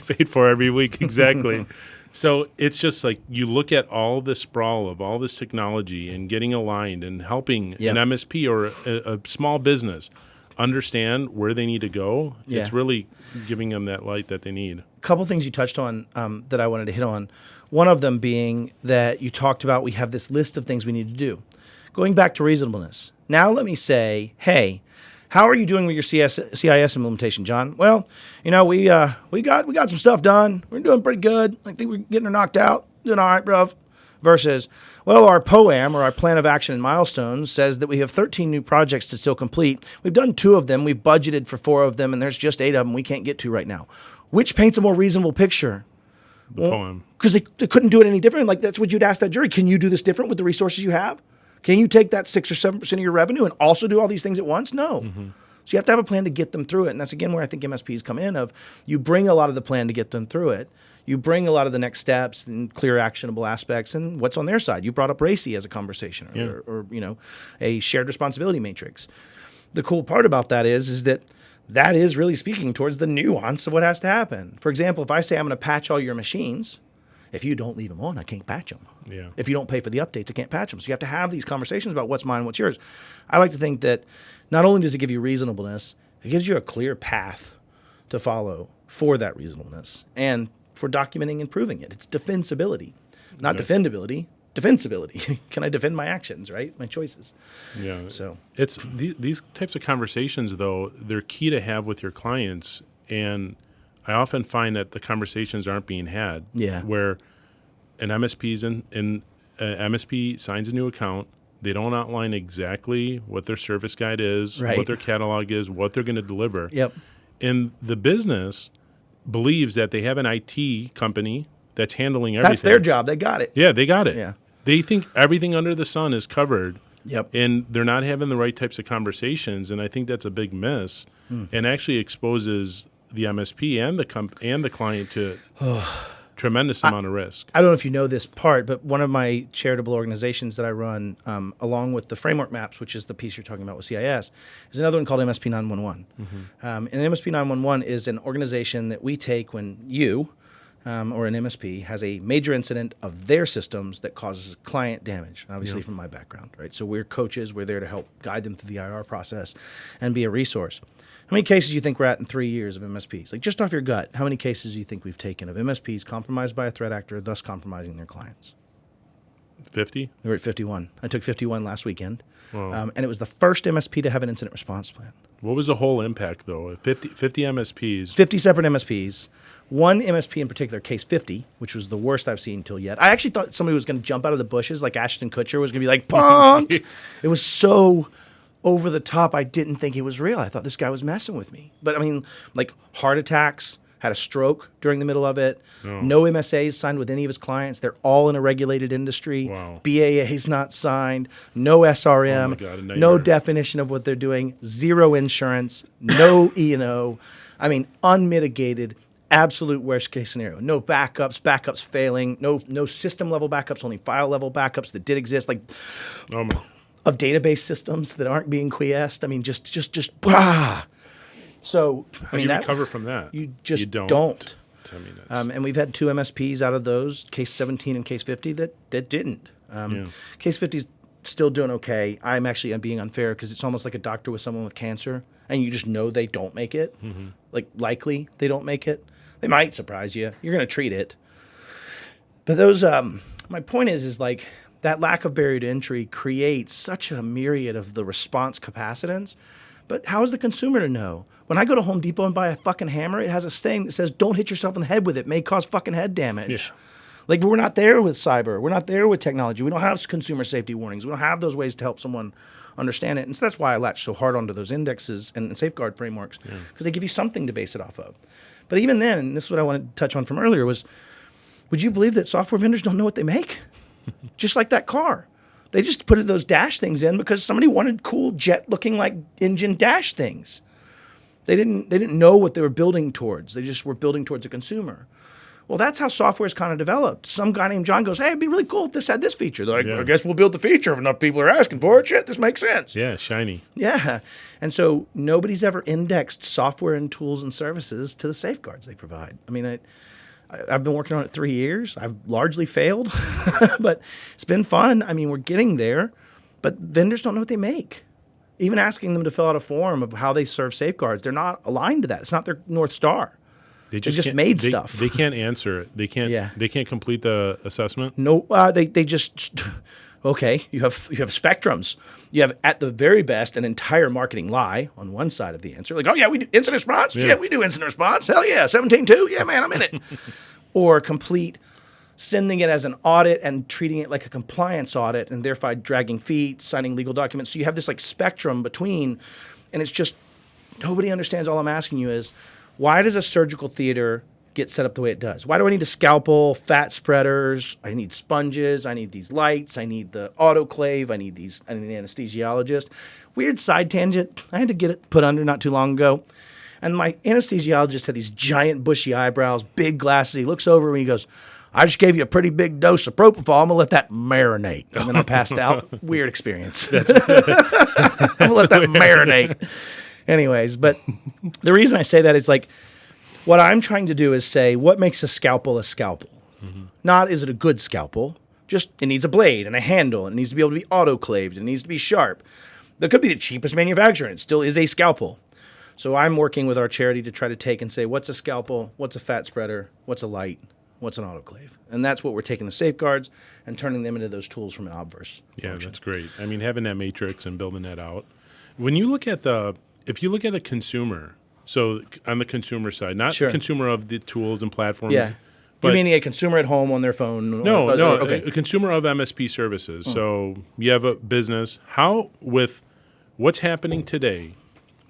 Paid for every week, exactly. So it's just like you look at all the sprawl of all this technology and getting aligned and helping an MSP or a small business understand where they need to go. Yeah. It's really giving them that light that they need. A couple things you touched on that I wanted to hit on. One of them being that you talked about we have this list of things we need to do. Going back to reasonableness. Now let me say, hey, how are you doing with your CIS implementation, John? Well, we got some stuff done. We're doing pretty good. I think we're getting her knocked out. Doing all right, bruv. Versus, well, our POAM, or our plan of action and milestones, says that we have 13 new projects to still complete. We've done 2 of them. We've budgeted for 4 of them, and there's just 8 of them we can't get to right now. Which paints a more reasonable picture? The poem. Because they couldn't do it any different. Like, that's what you'd ask that jury. Can you do this different with the resources you have? Can you take that 6 or 7% of your revenue and also do all these things at once? No. So you have to have a plan to get them through it. And that's, again, where I think MSPs come in of you bring a lot of the plan to get them through it. You bring a lot of the next steps and clear actionable aspects and what's on their side. You brought up RACI as a conversation or a shared responsibility matrix. The cool part about that is that is really speaking towards the nuance of what has to happen. For example, if I say I'm going to patch all your machines, if you don't leave them on, I can't patch them. Yeah. If you don't pay for the updates, I can't patch them. So you have to have these conversations about what's mine, what's yours. I like to think that not only does it give you reasonableness, it gives you a clear path to follow for that reasonableness and for documenting and proving it. It's defensibility, not defendability. Defensibility. Can I defend my actions, right? My choices. Yeah. So it's these types of conversations, though, they're key to have with your clients. And I often find that the conversations aren't being had. Yeah. Where an MSP signs a new account, they don't outline exactly what their service guide is, what their catalog is, what they're going to deliver. Yep. And the business believes that they have an IT company that's handling everything. That's their job. They got it. Yeah, they got it. Yeah. They think everything under the sun is covered. Yep. And they're not having the right types of conversations, and I think that's a big miss, and actually exposes the MSP and the client to tremendous amount of risk. I don't know if you know this part, but one of my charitable organizations that I run, along with the framework maps, which is the piece you're talking about with CIS, is another one called MSP 911. And MSP 911 is an organization that we take when you or an MSP has a major incident of their systems that causes client damage, obviously from my background, right? So we're coaches. We're there to help guide them through the IR process and be a resource. How many cases do you think we're at in 3 years of MSPs? Like, just off your gut, how many cases do you think we've taken of MSPs compromised by a threat actor, thus compromising their clients? 50? We're at 51. I took 51 last weekend. Wow. And it was the first MSP to have an incident response plan. What was the whole impact, though? 50 MSPs. 50 separate MSPs. One MSP in particular, case 50, which was the worst I've seen till yet. I actually thought somebody was going to jump out of the bushes like Ashton Kutcher was going to be like, punked. It was so over the top, I didn't think it was real. I thought this guy was messing with me. But I mean, like heart attacks, had a stroke during the middle of it. Oh. No MSAs signed with any of his clients. They're all in a regulated industry. Wow. BAA's not signed. No SRM. Oh my God, a nightmare. No definition of what they're doing. Zero insurance. No E&O. I mean, unmitigated, absolute worst case scenario. No backups failing. No system level backups, only file level backups that did exist. Like, Oh my. of database systems that aren't being quiesced. I mean, just bah. So, How I do mean, you that, recover from that? you just don't. don't. I mean, that's, And we've had 2 MSPs out of those, case 17 and case 50, that didn't. Case 50 is still doing okay. I'm actually being unfair because it's almost like a doctor with someone with cancer, and you just know they don't make it. Like, likely they don't make it. They might surprise you. You're going to treat it. But those, my point is like, that lack of barrier to entry creates such a myriad of the response capacitance. But how is the consumer to know? When I go to Home Depot and buy a fucking hammer, it has a saying that says, don't hit yourself in the head with it. It may cause fucking head damage. Yeah. Like, we're not there with cyber. We're not there with technology. We don't have consumer safety warnings. We don't have those ways to help someone understand it. And so that's why I latch so hard onto those indexes and safeguard frameworks, because they give you something to base it off of. But even then, and this is what I wanted to touch on from earlier, was, would you believe that software vendors don't know what they make? Just like that car. They just put those dash things in because somebody wanted cool jet-looking like engine dash things. They didn't know what they were building towards. They just were building towards a consumer. Well, that's how software is kind of developed. Some guy named John goes, hey, it'd be really cool if this had this feature. They're like, I guess we'll build the feature if enough people are asking for it. Shit, this makes sense. Yeah, shiny. Yeah. And so nobody's ever indexed software and tools and services to the safeguards they provide. I mean, I've been working on it 3 years. I've largely failed, but it's been fun. I mean, we're getting there, but vendors don't know what they make. Even asking them to fill out a form of how they serve safeguards, they're not aligned to that. It's not their North Star. They just can't- made they- stuff. They can't answer it. They can't. Yeah. They can't complete the assessment. No, they just okay. You have spectrums. You have at the very best an entire marketing lie on one side of the answer, like, oh yeah, we do incident response. Yeah, we do incident response. Hell yeah, 17.2. Yeah, man, I'm in it. Or complete sending it as an audit and treating it like a compliance audit, and thereby dragging feet, signing legal documents. So you have this like spectrum between, and it's just nobody understands. All I'm asking you is, why does a surgical theater get set up the way it does? Why do I need a scalpel, fat spreaders? I need sponges. I need these lights. I need the autoclave. I need an anesthesiologist. Weird side tangent. I had to get it put under not too long ago. And my anesthesiologist had these giant bushy eyebrows, big glasses. He looks over and he goes, I just gave you a pretty big dose of propofol. I'm going to let that marinate. And then I passed out. Weird experience. I'm going to let that marinate. Anyways, but the reason I say that is like, what I'm trying to do is say, what makes a scalpel a scalpel? Not is it a good scalpel, just it needs a blade and a handle, and it needs to be able to be autoclaved, it needs to be sharp. That could be the cheapest manufacturer, and it still is a scalpel. So I'm working with our charity to try to take and say, what's a scalpel, what's a fat spreader, what's a light, what's an autoclave? And that's what we're taking the safeguards and turning them into those tools from an obverse function. That's great. I mean, having that matrix and building that out. When you look at if you look at a consumer, so on the consumer side, not the consumer of the tools and platforms. Yeah. But you meaning a consumer at home on their phone? No, okay. a consumer of MSP services. So you have a business. How, with what's happening today,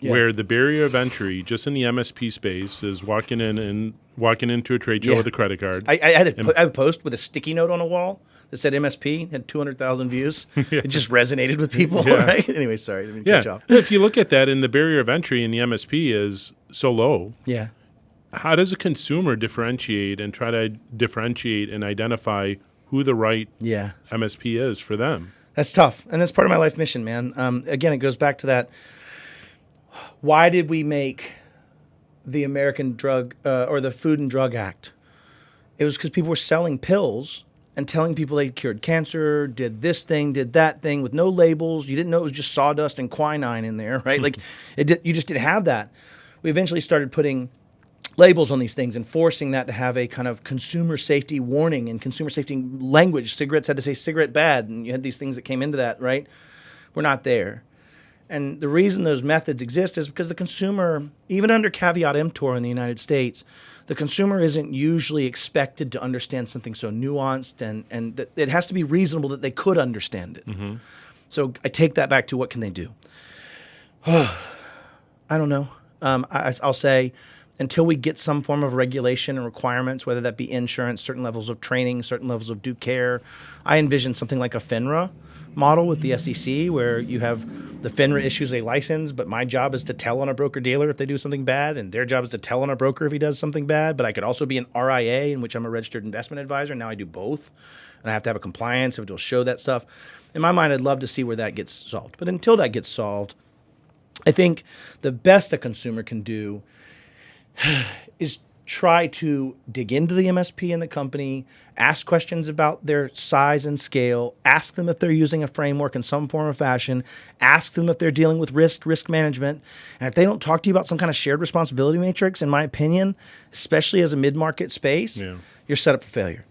where the barrier of entry just in the MSP space is walking into a trade show with a credit card. I had a post with a sticky note on a wall that said MSP, had 200,000 views. It just resonated with people, right? Anyway, sorry, I didn't mean to cut you off. If you look at that, and the barrier of entry in the MSP is so low. Yeah. how does a consumer differentiate and try to differentiate and identify who the right MSP is for them? That's tough. And that's part of my life mission, man. Again, it goes back to that. Why did we make the American Drug or the Food and Drug Act? It was because people were selling pills and telling people they cured cancer, did this thing, did that thing with no labels. You didn't know it was just sawdust and quinine in there, right? Like you just didn't have that. We eventually started putting labels on these things and forcing that to have a kind of consumer safety warning and consumer safety language. Cigarettes had to say cigarette bad, and you had these things that came into that, right? We're not there. And the reason those methods exist is because the consumer, even under caveat emptor in the United States, the consumer isn't usually expected to understand something so nuanced, and that it has to be reasonable that they could understand it. Mm-hmm. So I take that back to what can they do? I don't know. I'll say until we get some form of regulation and requirements, whether that be insurance, certain levels of training, certain levels of due care, I envision something like a FINRA model with the SEC, where you have the FINRA issues a license, but my job is to tell on a broker-dealer if they do something bad, and their job is to tell on a broker if he does something bad. But I could also be an RIA, in which I'm a registered investment advisor. Now I do both, and I have to have a compliance if it will show that stuff. In my mind, I'd love to see where that gets solved. But until that gets solved, I think the best a consumer can do is try to dig into the MSP and the company, ask questions about their size and scale, ask them if they're using a framework in some form or fashion, ask them if they're dealing with risk management. And if they don't talk to you about some kind of shared responsibility matrix, in my opinion, especially as a mid-market space, you're set up for failure.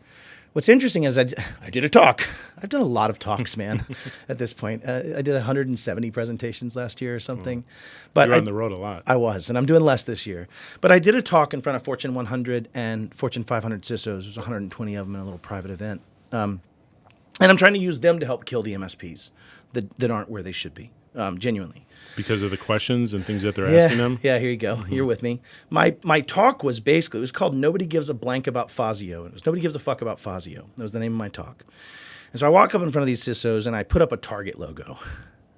What's interesting is I did a talk. I've done a lot of talks, man, at this point. I did 170 presentations last year or something. But you're on the road a lot. I was, and I'm doing less this year. But I did a talk in front of Fortune 100 and Fortune 500 CISOs. There's 120 of them in a little private event. And I'm trying to use them to help kill the MSPs that aren't where they should be, genuinely. Because of the questions and things that they're asking them? Yeah, here you go. Mm-hmm. You're with me. My talk was basically, it was called Nobody Gives a Blank About Fazio. It was Nobody Gives a Fuck About Fazio. That was the name of my talk. And so I walk up in front of these CISOs and I put up a Target logo.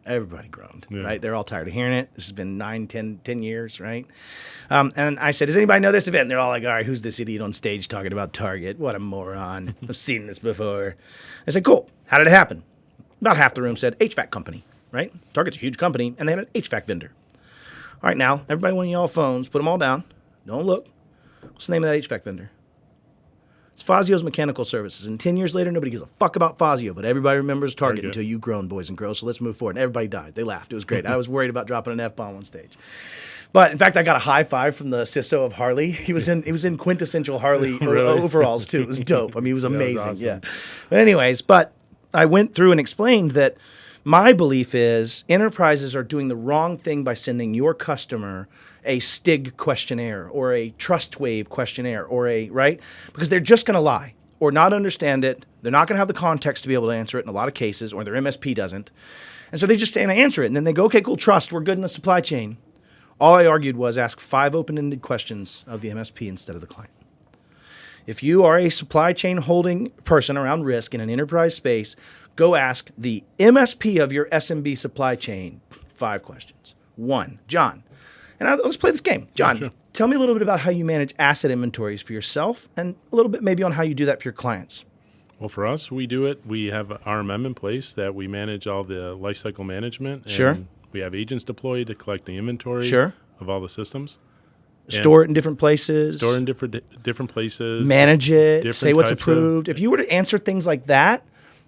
Everybody groaned, right? They're all tired of hearing it. This has been 10 years, right? And I said, does anybody know this event? And they're all like, all right, who's this idiot on stage talking about Target? What a moron. I've seen this before. I said, cool. How did it happen? About half the room said HVAC company. Right? Target's a huge company, and they had an HVAC vendor. All right, now, everybody on y'all phones, put them all down. Don't look. What's the name of that HVAC vendor? It's Fazio's Mechanical Services. And 10 years later, nobody gives a fuck about Fazio, but everybody remembers Target until you grown, boys and girls. So let's move forward. And everybody died. They laughed. It was great. I was worried about dropping an F-bomb on stage. But in fact, I got a high five from the CISO of Harley. He was in quintessential Harley overalls, too. It was dope. I mean, it was amazing. That was awesome. Yeah. But anyways, I went through and explained that my belief is enterprises are doing the wrong thing by sending your customer a STIG questionnaire or a trust wave questionnaire right? Because they're just going to lie or not understand it. They're not going to have the context to be able to answer it in a lot of cases, or their MSP doesn't. And so they just answer it, and then they go, okay, cool, trust, we're good in the supply chain. All I argued was ask 5 open-ended questions of the MSP instead of the client. If you are a supply chain holding person around risk in an enterprise space, go ask the MSP of your SMB supply chain 5 questions. 1, John, and let's play this game. John, sure. Tell me a little bit about how you manage asset inventories for yourself, and a little bit maybe on how you do that for your clients. Well, for us, we do it. We have RMM in place that we manage all the lifecycle management. And sure. We have agents deployed to collect the inventory of all the systems. Store it in different places. Store in different places. Manage it. Say what's approved. If you were to answer things like that,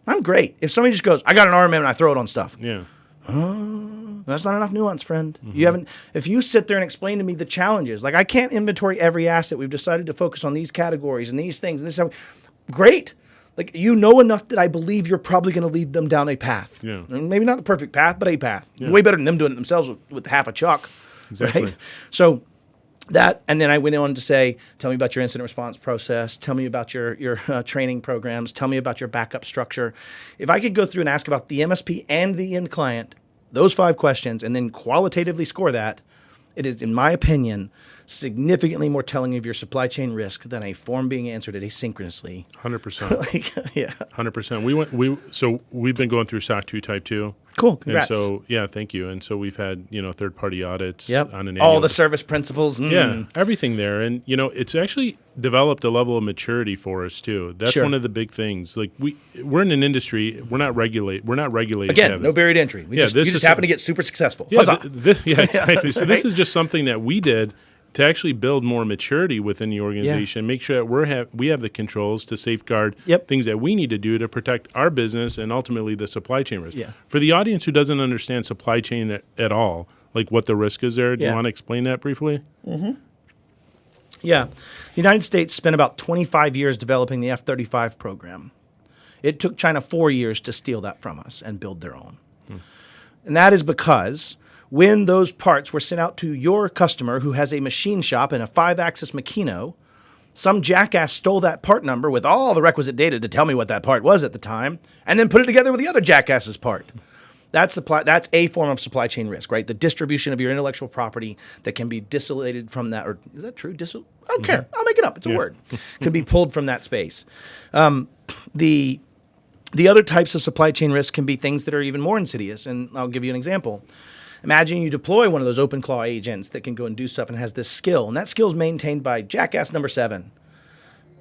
I'm great. If somebody just goes, I got an RMM and I throw it on stuff. Yeah. That's not enough nuance, friend. Mm-hmm. If you sit there and explain to me the challenges, like I can't inventory every asset. We've decided to focus on these categories and these things. And this, great. Like, you know enough that I believe you're probably going to lead them down a path. Yeah. Maybe not the perfect path, but a path. Yeah. Way better than them doing it themselves with half a chuck. Exactly. Right? So that, and then I went on to say, tell me about your incident response process. Tell me about your training programs. Tell me about your backup structure. If I could go through and ask about the MSP and the end client, those 5 questions, and then qualitatively score that, it is, in my opinion, significantly more telling of your supply chain risk than a form being answered asynchronously. 100%. 100%. So we've been going through SOC 2 Type 2. Cool. Congrats. And so, yeah, thank you. And so we've had, third-party audits Yep. on an All annual. the service principles. Yeah, everything there. And, it's actually developed a level of maturity for us, too. That's Sure. one of the big things. Like, we're in an industry, we're not regulated. Again, no barrier to entry. You just happen to get super successful. Yeah, Huzzah. exactly. So Right? this is just something that we did to actually build more maturity within the organization, make sure that we have the controls to safeguard things that we need to do to protect our business and ultimately the supply chain risk. Yeah. For the audience who doesn't understand supply chain at all, like what the risk is there, do you want to explain that briefly? Yeah. The United States spent about 25 years developing the F-35 program. It took China 4 years to steal that from us and build their own. And that is because when those parts were sent out to your customer who has a machine shop and a 5-axis Makino, some jackass stole that part number with all the requisite data to tell me what that part was at the time, and then put it together with the other jackass's part. That's a form of supply chain risk, right? The distribution of your intellectual property that can be dissolated from that, or is that true? I don't care. I'll make it up. It's a word. Can be pulled from that space. The other types of supply chain risk can be things that are even more insidious, and I'll give you an example. Imagine you deploy one of those OpenClaw agents that can go and do stuff and has this skill, and that skill is maintained by jackass number 7,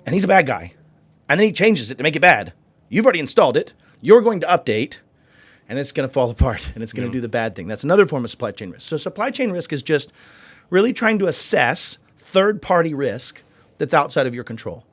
and he's a bad guy, and then he changes it to make it bad. You've already installed it. You're going to update, and it's going to fall apart, and it's going to do the bad thing. That's another form of supply chain risk. So supply chain risk is just really trying to assess third-party risk that's outside of your control,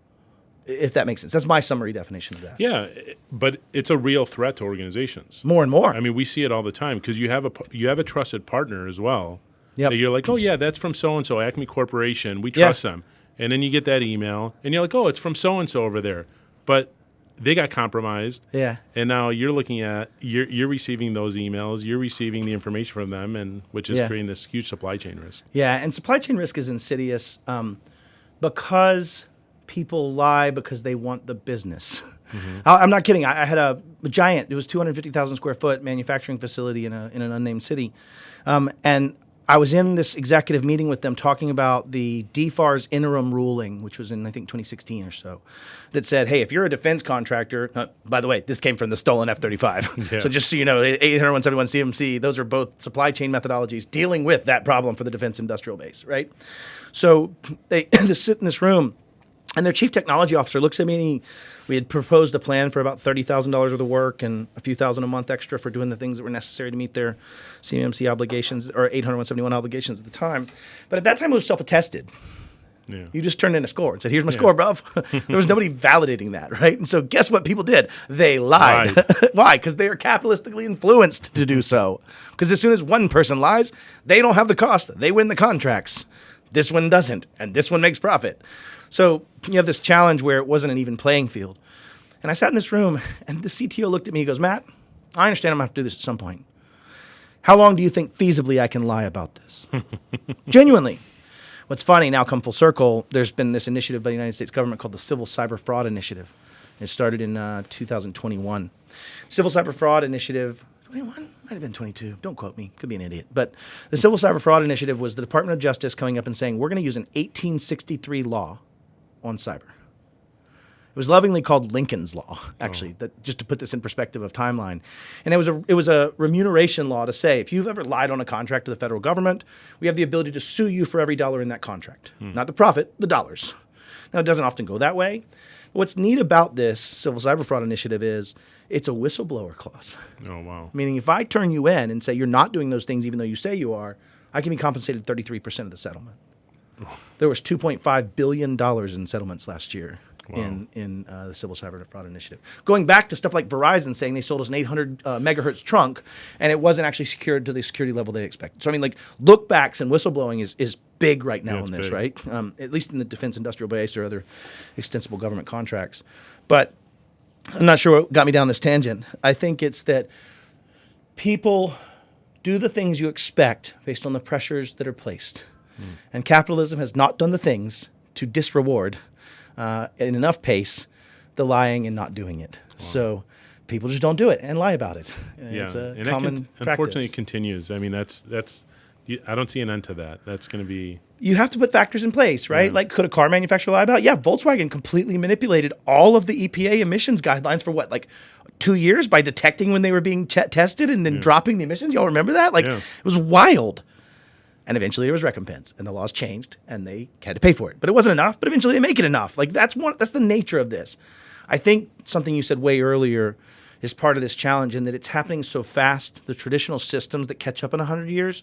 if that makes sense. That's my summary definition of that. Yeah, but it's a real threat to organizations. More and more. I mean, we see it all the time because you have a trusted partner as well. Yep. That you're like, oh yeah, that's from so and so, Acme Corporation. We trust them, and then you get that email, and you're like, oh, it's from so and so over there, but they got compromised. Yeah. And now you're looking at you're receiving those emails, you're receiving the information from them, and which is creating this huge supply chain risk. Yeah, and supply chain risk is insidious because people lie because they want the business. I'm not kidding. I had a giant, it was 250,000 square foot manufacturing facility in an unnamed city. And I was in this executive meeting with them talking about the DFARS interim ruling, which was in, I think, 2016 or so, that said, hey, if you're a defense contractor, by the way, this came from the stolen F-35. Yeah. So just so you know, 80171 CMC, those are both supply chain methodologies dealing with that problem for the defense industrial base, right? So they sit in this room, and their chief technology officer looks at me, and we had proposed a plan for about $30,000 worth of work and a few thousand a month extra for doing the things that were necessary to meet their CMMC obligations, or 80171 obligations at the time. But at that time, it was self-attested. Yeah. You just turned in a score and said, here's my score, bruv. There was nobody validating that, right? And so guess what people did? They lied. Why? Because they are capitalistically influenced to do so. Because as soon as one person lies, they don't have the cost. They win the contracts. This one doesn't, and this one makes profit. So you have this challenge where it wasn't an even playing field. And I sat in this room, and the CTO looked at me. He goes, Matt, I understand I'm going to have to do this at some point. How long do you think feasibly I can lie about this? Genuinely. What's funny, now come full circle, there's been this initiative by the United States government called the Civil Cyber Fraud Initiative. It started in 2021. Civil Cyber Fraud Initiative, 21? Might have been 22. Don't quote me. Could be an idiot. But the Civil Cyber Fraud Initiative was the Department of Justice coming up and saying, we're going to use an 1863 law on cyber. It was lovingly called Lincoln's Law, actually, just to put this in perspective of timeline. And it was a remuneration law to say, if you've ever lied on a contract to the federal government, we have the ability to sue you for every dollar in that contract. Not the profit, the dollars. Now, it doesn't often go that way. But what's neat about this Civil Cyber Fraud Initiative is it's a whistleblower clause. Oh, wow. Meaning if I turn you in and say you're not doing those things even though you say you are, I can be compensated 33% of the settlement. There was $2.5 billion in settlements last year. Wow. in the Civil Cyber Fraud Initiative. Going back to stuff like Verizon saying they sold us an 800 megahertz trunk and it wasn't actually secured to the security level they expected. So, I mean, like, look backs and whistleblowing is big right now in this, big. Right? At least in the defense industrial base or other extensible government contracts. But I'm not sure what got me down this tangent. I think it's that people do the things you expect based on the pressures that are placed. And capitalism has not done the things to disreward in enough pace the lying and not doing it. Wow. So people just don't do it and lie about it. Yeah. It's a and common practice. Unfortunately, it continues. I mean, that's I don't see an end to that. That's going to be. You have to put factors in place, right? Like, could a car manufacturer lie about it? Yeah, Volkswagen completely manipulated all of the EPA emissions guidelines for what, like 2 years by detecting when they were being tested and then dropping the emissions. Y'all remember that? Like, it was wild. And eventually there was recompense, and the laws changed, and they had to pay for it. But it wasn't enough. But eventually they make it enough. Like, that's the nature of this. I think something you said way earlier is part of this challenge, in that it's happening so fast. The traditional systems that catch up in 100 years,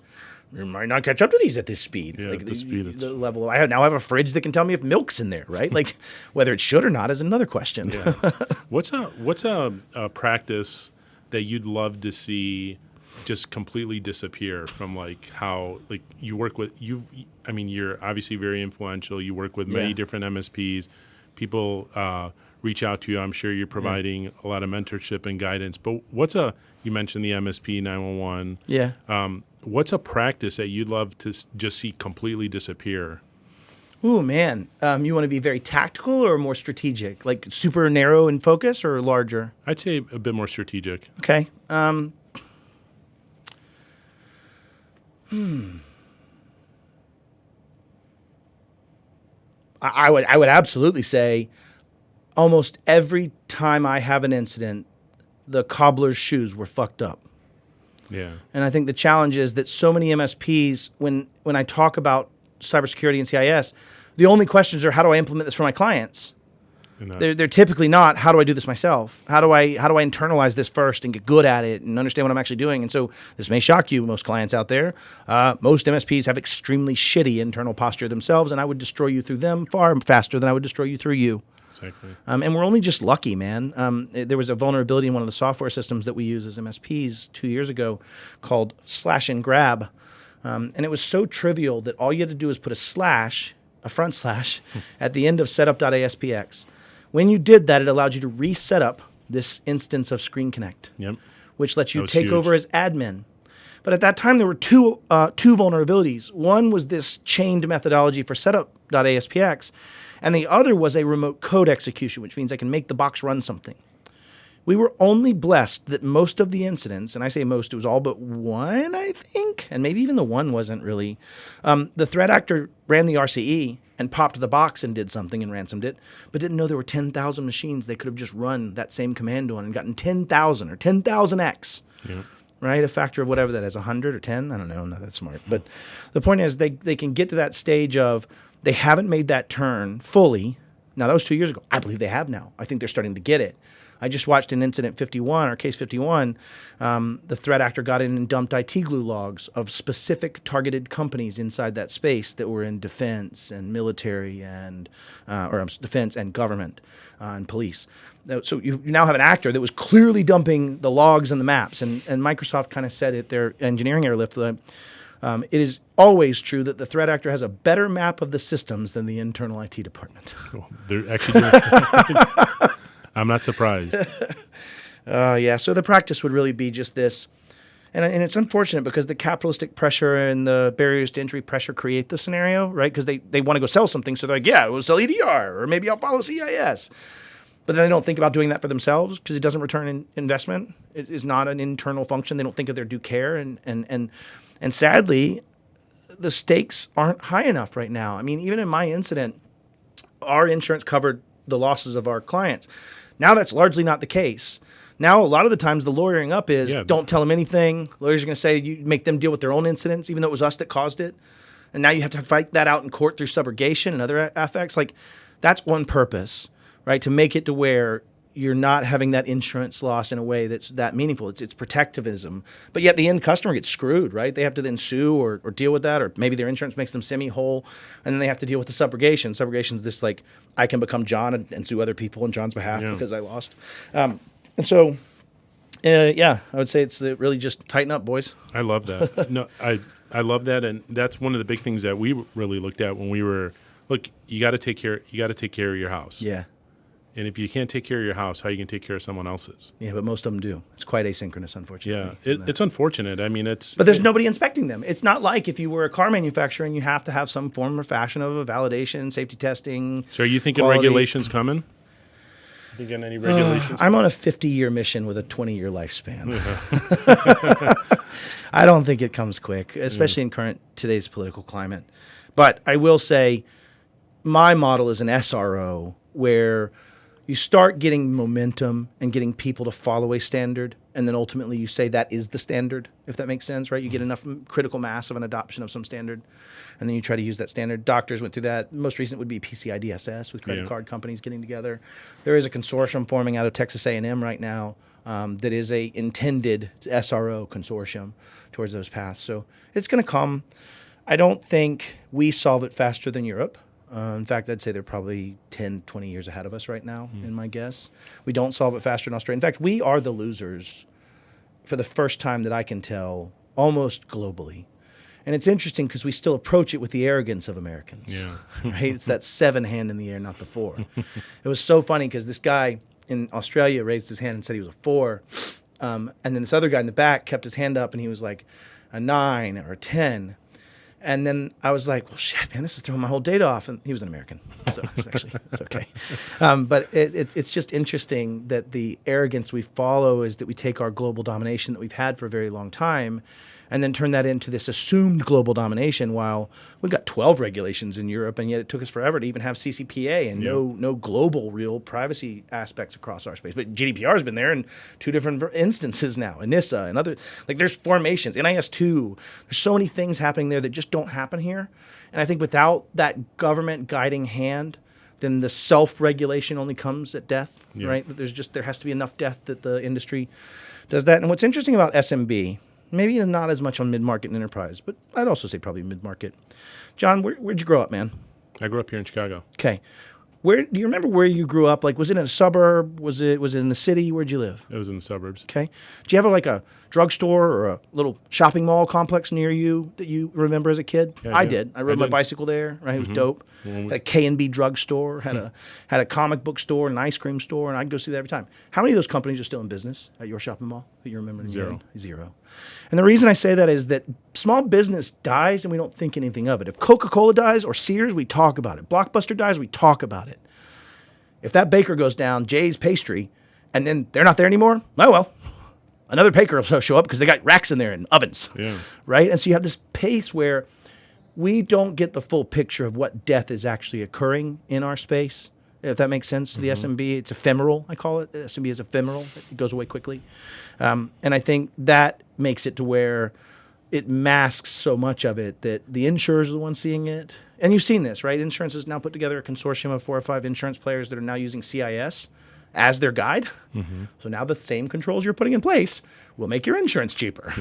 you might not catch up to these at this speed. Yeah, like at the speed. The level. I now have a fridge that can tell me if milk's in there, right? Like, whether it should or not is another question. Yeah. What's a practice that you'd love to see just completely disappear from, like, how, like, you work with you're obviously very influential. You work with many different MSPs. People reach out to you. I'm sure you're providing a lot of mentorship and guidance. But you mentioned the MSP 911. Yeah. What's a practice that you'd love to just see completely disappear? Ooh, man. You want to be very tactical or more strategic? Like super narrow in focus or larger? I'd say a bit more strategic. Okay. I would absolutely say almost every time I have an incident, the cobbler's shoes were fucked up. Yeah. And I think the challenge is that so many MSPs, when I talk about cybersecurity and CIS, the only questions are, how do I implement this for my clients? They're typically not, how do I do this myself? How do I internalize this first and get good at it and understand what I'm actually doing? And so this may shock you, most clients out there. Most MSPs have extremely shitty internal posture themselves, and I would destroy you through them far faster than I would destroy you through you. Exactly. And we're only just lucky, man. There was a vulnerability in one of the software systems that we use as MSPs 2 years ago called slash and grab. And it was so trivial that all you had to do was put a front slash, at the end of setup.aspx. When you did that, it allowed you to reset up this instance of Screen Connect, which lets you take over as admin. But at that time, there were two vulnerabilities. One was this chained methodology for setup.aspx, and the other was a remote code execution, which means I can make the box run something. We were only blessed that most of the incidents, and I say most, it was all but one, I think, and maybe even the one wasn't really. The threat actor ran the RCE and popped the box and did something and ransomed it, but didn't know there were 10,000 machines they could have just run that same command on and gotten 10,000 or 10,000x. Yeah. Right? A factor of whatever that is, 100 or 10? I don't know. I'm not that smart. But the point is they can get to that stage of they haven't made that turn fully. Now, that was 2 years ago. I believe they have now. I think they're starting to get it. I just watched an incident 51, or case 51. The threat actor got in and dumped IT glue logs of specific targeted companies inside that space that were in defense and military and defense and government and police. So you now have an actor that was clearly dumping the logs and the maps. And Microsoft kind of said at their engineering airlift that it is always true that the threat actor has a better map of the systems than the internal IT department. Well, they're actually doing I'm not surprised. Yeah, so the practice would really be just this. And it's unfortunate because the capitalistic pressure and the barriers to entry pressure create the scenario, right? Because they want to go sell something. So they're like, yeah, we'll sell EDR, or maybe I'll follow CIS. But then they don't think about doing that for themselves because it doesn't return investment. It is not an internal function. They don't think of their due care. And sadly, the stakes aren't high enough right now. I mean, even in my incident, our insurance covered the losses of our clients. Now that's largely not the case. Now, a lot of the times the lawyering up is don't tell them anything. Lawyers are going to say you make them deal with their own incidents, even though it was us that caused it. And now you have to fight that out in court through subrogation and other effects. Like, that's one purpose, right? To make it to where you're not having that insurance loss in a way that's that meaningful. It's protectivism. But yet the end customer gets screwed, right? They have to then sue or deal with that, or maybe their insurance makes them semi-whole, and then they have to deal with the subrogation. Subrogation is this, like, I can become John and sue other people on John's behalf because I lost. And so, I would say it's really just tighten up, boys. I love that. No, I love that, and that's one of the big things that we really looked at when we were, look, you got to take care of your house. Yeah. And if you can't take care of your house, how are you going to take care of someone else's? Yeah, but most of them do. It's quite asynchronous, unfortunately. Yeah, it's unfortunate. I mean, But there's nobody inspecting them. It's not like if you were a car manufacturer and you have to have some form or fashion of a validation, safety testing. So are you thinking quality. regulations coming? Thinking any regulations? I'm on a 50-year mission with a 20-year lifespan. I don't think it comes quick, especially in today's political climate. But I will say my model is an SRO where you start getting momentum and getting people to follow a standard, and then ultimately you say that is the standard, if that makes sense, right? You get enough critical mass of an adoption of some standard, and then you try to use that standard. Doctors went through that. Most recent would be PCI DSS with credit card companies getting together. There is a consortium forming out of Texas A&M right now that is a intended SRO consortium towards those paths. So it's going to come. I don't think we solve it faster than Europe. In fact, I'd say they're probably 10, 20 years ahead of us right now, in my guess. We don't solve it faster in Australia. In fact, we are the losers for the first time that I can tell, almost globally. And it's interesting because we still approach it with the arrogance of Americans. Yeah. Right? It's that 7 hand in the air, not the 4. It was so funny because this guy in Australia raised his hand and said he was a 4. And then this other guy in the back kept his hand up and he was like a 9 or a 10. And then I was like, well, shit, man, this is throwing my whole data off. And he was an American, so it's okay. But it's just interesting that the arrogance we follow is that we take our global domination that we've had for a very long time and then turn that into this assumed global domination while we've got 12 regulations in Europe, and yet it took us forever to even have CCPA and no global real privacy aspects across our space. But GDPR has been there in 2 different instances now, ENISA and other, like there's formations, NIS2. There's so many things happening there that just don't happen here. And I think without that government guiding hand, then the self-regulation only comes at death, right? That there has to be enough death that the industry does that. And what's interesting about SMB, maybe not as much on mid-market and enterprise, but I'd also say probably mid-market. John, where'd you grow up, man? I grew up here in Chicago. Okay. Do you remember where you grew up? Like, was it in a suburb? Was it in the city? Where'd you live? It was in the suburbs. Okay. Do you have a drugstore or a little shopping mall complex near you that you remember as a kid? Yeah, I did. I rode my bicycle there. Right, it was dope. Had a K&B drugstore. Had a comic book store, an ice cream store, and I'd go see that every time. How many of those companies are still in business at your shopping mall that you remember? Zero. And the reason I say that is that small business dies and we don't think anything of it. If Coca-Cola dies or Sears, we talk about it. Blockbuster dies, we talk about it. If that baker goes down, Jay's Pastry, and then they're not there anymore, oh well. Another baker will show up because they got racks in there and ovens, right? And so you have this pace where we don't get the full picture of what death is actually occurring in our space, if that makes sense to the SMB. It's ephemeral, I call it. The SMB is ephemeral. It goes away quickly. And I think that makes it to where it masks so much of it that the insurers are the ones seeing it. And you've seen this, right? Insurance has now put together a consortium of 4 or 5 insurance players that are now using CIS as their guide. So now the same controls you're putting in place will make your insurance cheaper.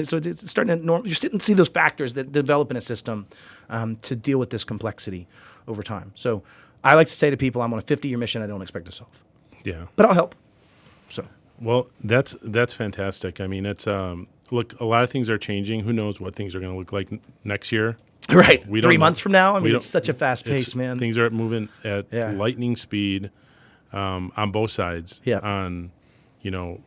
So it's starting to you're starting to see those factors that develop in a system to deal with this complexity over time. So I like to say to people, I'm on a 50-year mission I don't expect to solve. Yeah. But I'll help. So. Well, that's fantastic. I mean, it's look, a lot of things are changing. Who knows what things are going to look like next year? Right. 3 months from now? I mean, it's such a fast pace, man. Things are moving at lightning speed on both sides. Yeah. On,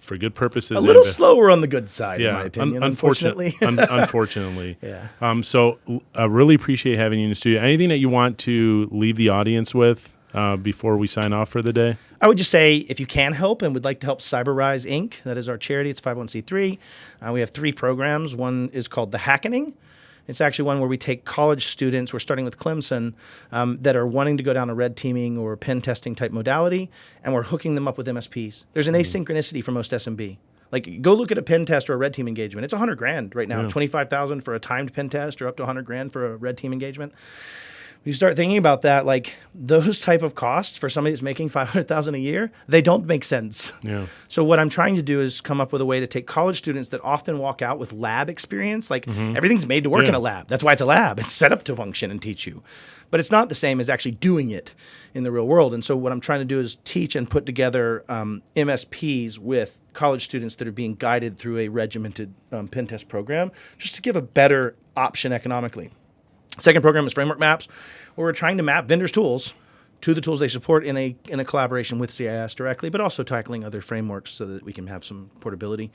for good purposes. A little slower on the good side, in my opinion, unfortunately. Unfortunately. Yeah. So I really appreciate having you in the studio. Anything that you want to leave the audience with before we sign off for the day? I would just say if you can help and would like to help CyberRise Inc., that is our charity. It's 501c3. We have 3 programs. One is called The Hackening. It's actually one where we take college students, we're starting with Clemson, that are wanting to go down a red teaming or pen testing type modality, and we're hooking them up with MSPs. There's an asynchronicity for most SMB. Like, go look at a pen test or a red team engagement. It's $100,000 right now, $25,000 for a timed pen test or up to $100,000 for a red team engagement. You start thinking about that, like those type of costs for somebody that's making $500,000 a year, they don't make sense. Yeah. So what I'm trying to do is come up with a way to take college students that often walk out with lab experience. Like everything's made to work in a lab. That's why it's a lab. It's set up to function and teach you. But it's not the same as actually doing it in the real world. And so what I'm trying to do is teach and put together MSPs with college students that are being guided through a regimented pen test program just to give a better option economically. Second program is Framework Maps, where we're trying to map vendors' tools to the tools they support in a collaboration with CIS directly, but also tackling other frameworks so that we can have some portability.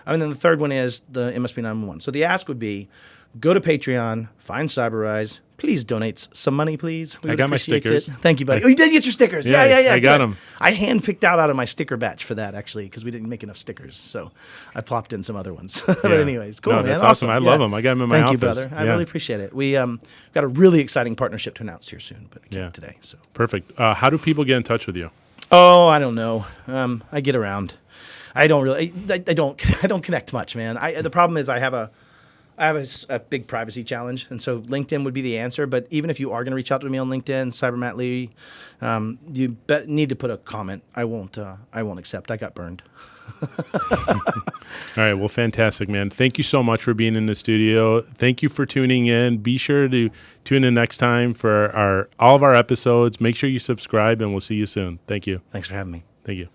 And then the third one is the MSP 911. So the ask would be, go to Patreon, find CyberRise. Please donate some money, please. We I would got my appreciate stickers. It. Thank you, buddy. Oh, you did get your stickers. Yeah. I got good. them. I hand-picked out of my sticker batch for that, actually, because we didn't make enough stickers. So I plopped in some other ones. But anyways, cool, no, man. That's awesome. I love them. I got them in my office. office. Thank you, brother. I really appreciate it. We got a really exciting partnership to announce here soon, but I can't today. So perfect. How do people get in touch with you? Oh, I don't know. I get around. I don't really. I don't connect much, man. The problem is I have a big privacy challenge, and so LinkedIn would be the answer. But even if you are going to reach out to me on LinkedIn, CyberMatt Lee, you need to put a comment. I won't accept. I got burned. All right. Well, fantastic, man. Thank you so much for being in the studio. Thank you for tuning in. Be sure to tune in next time for all of our episodes. Make sure you subscribe, and we'll see you soon. Thank you. Thanks for having me. Thank you.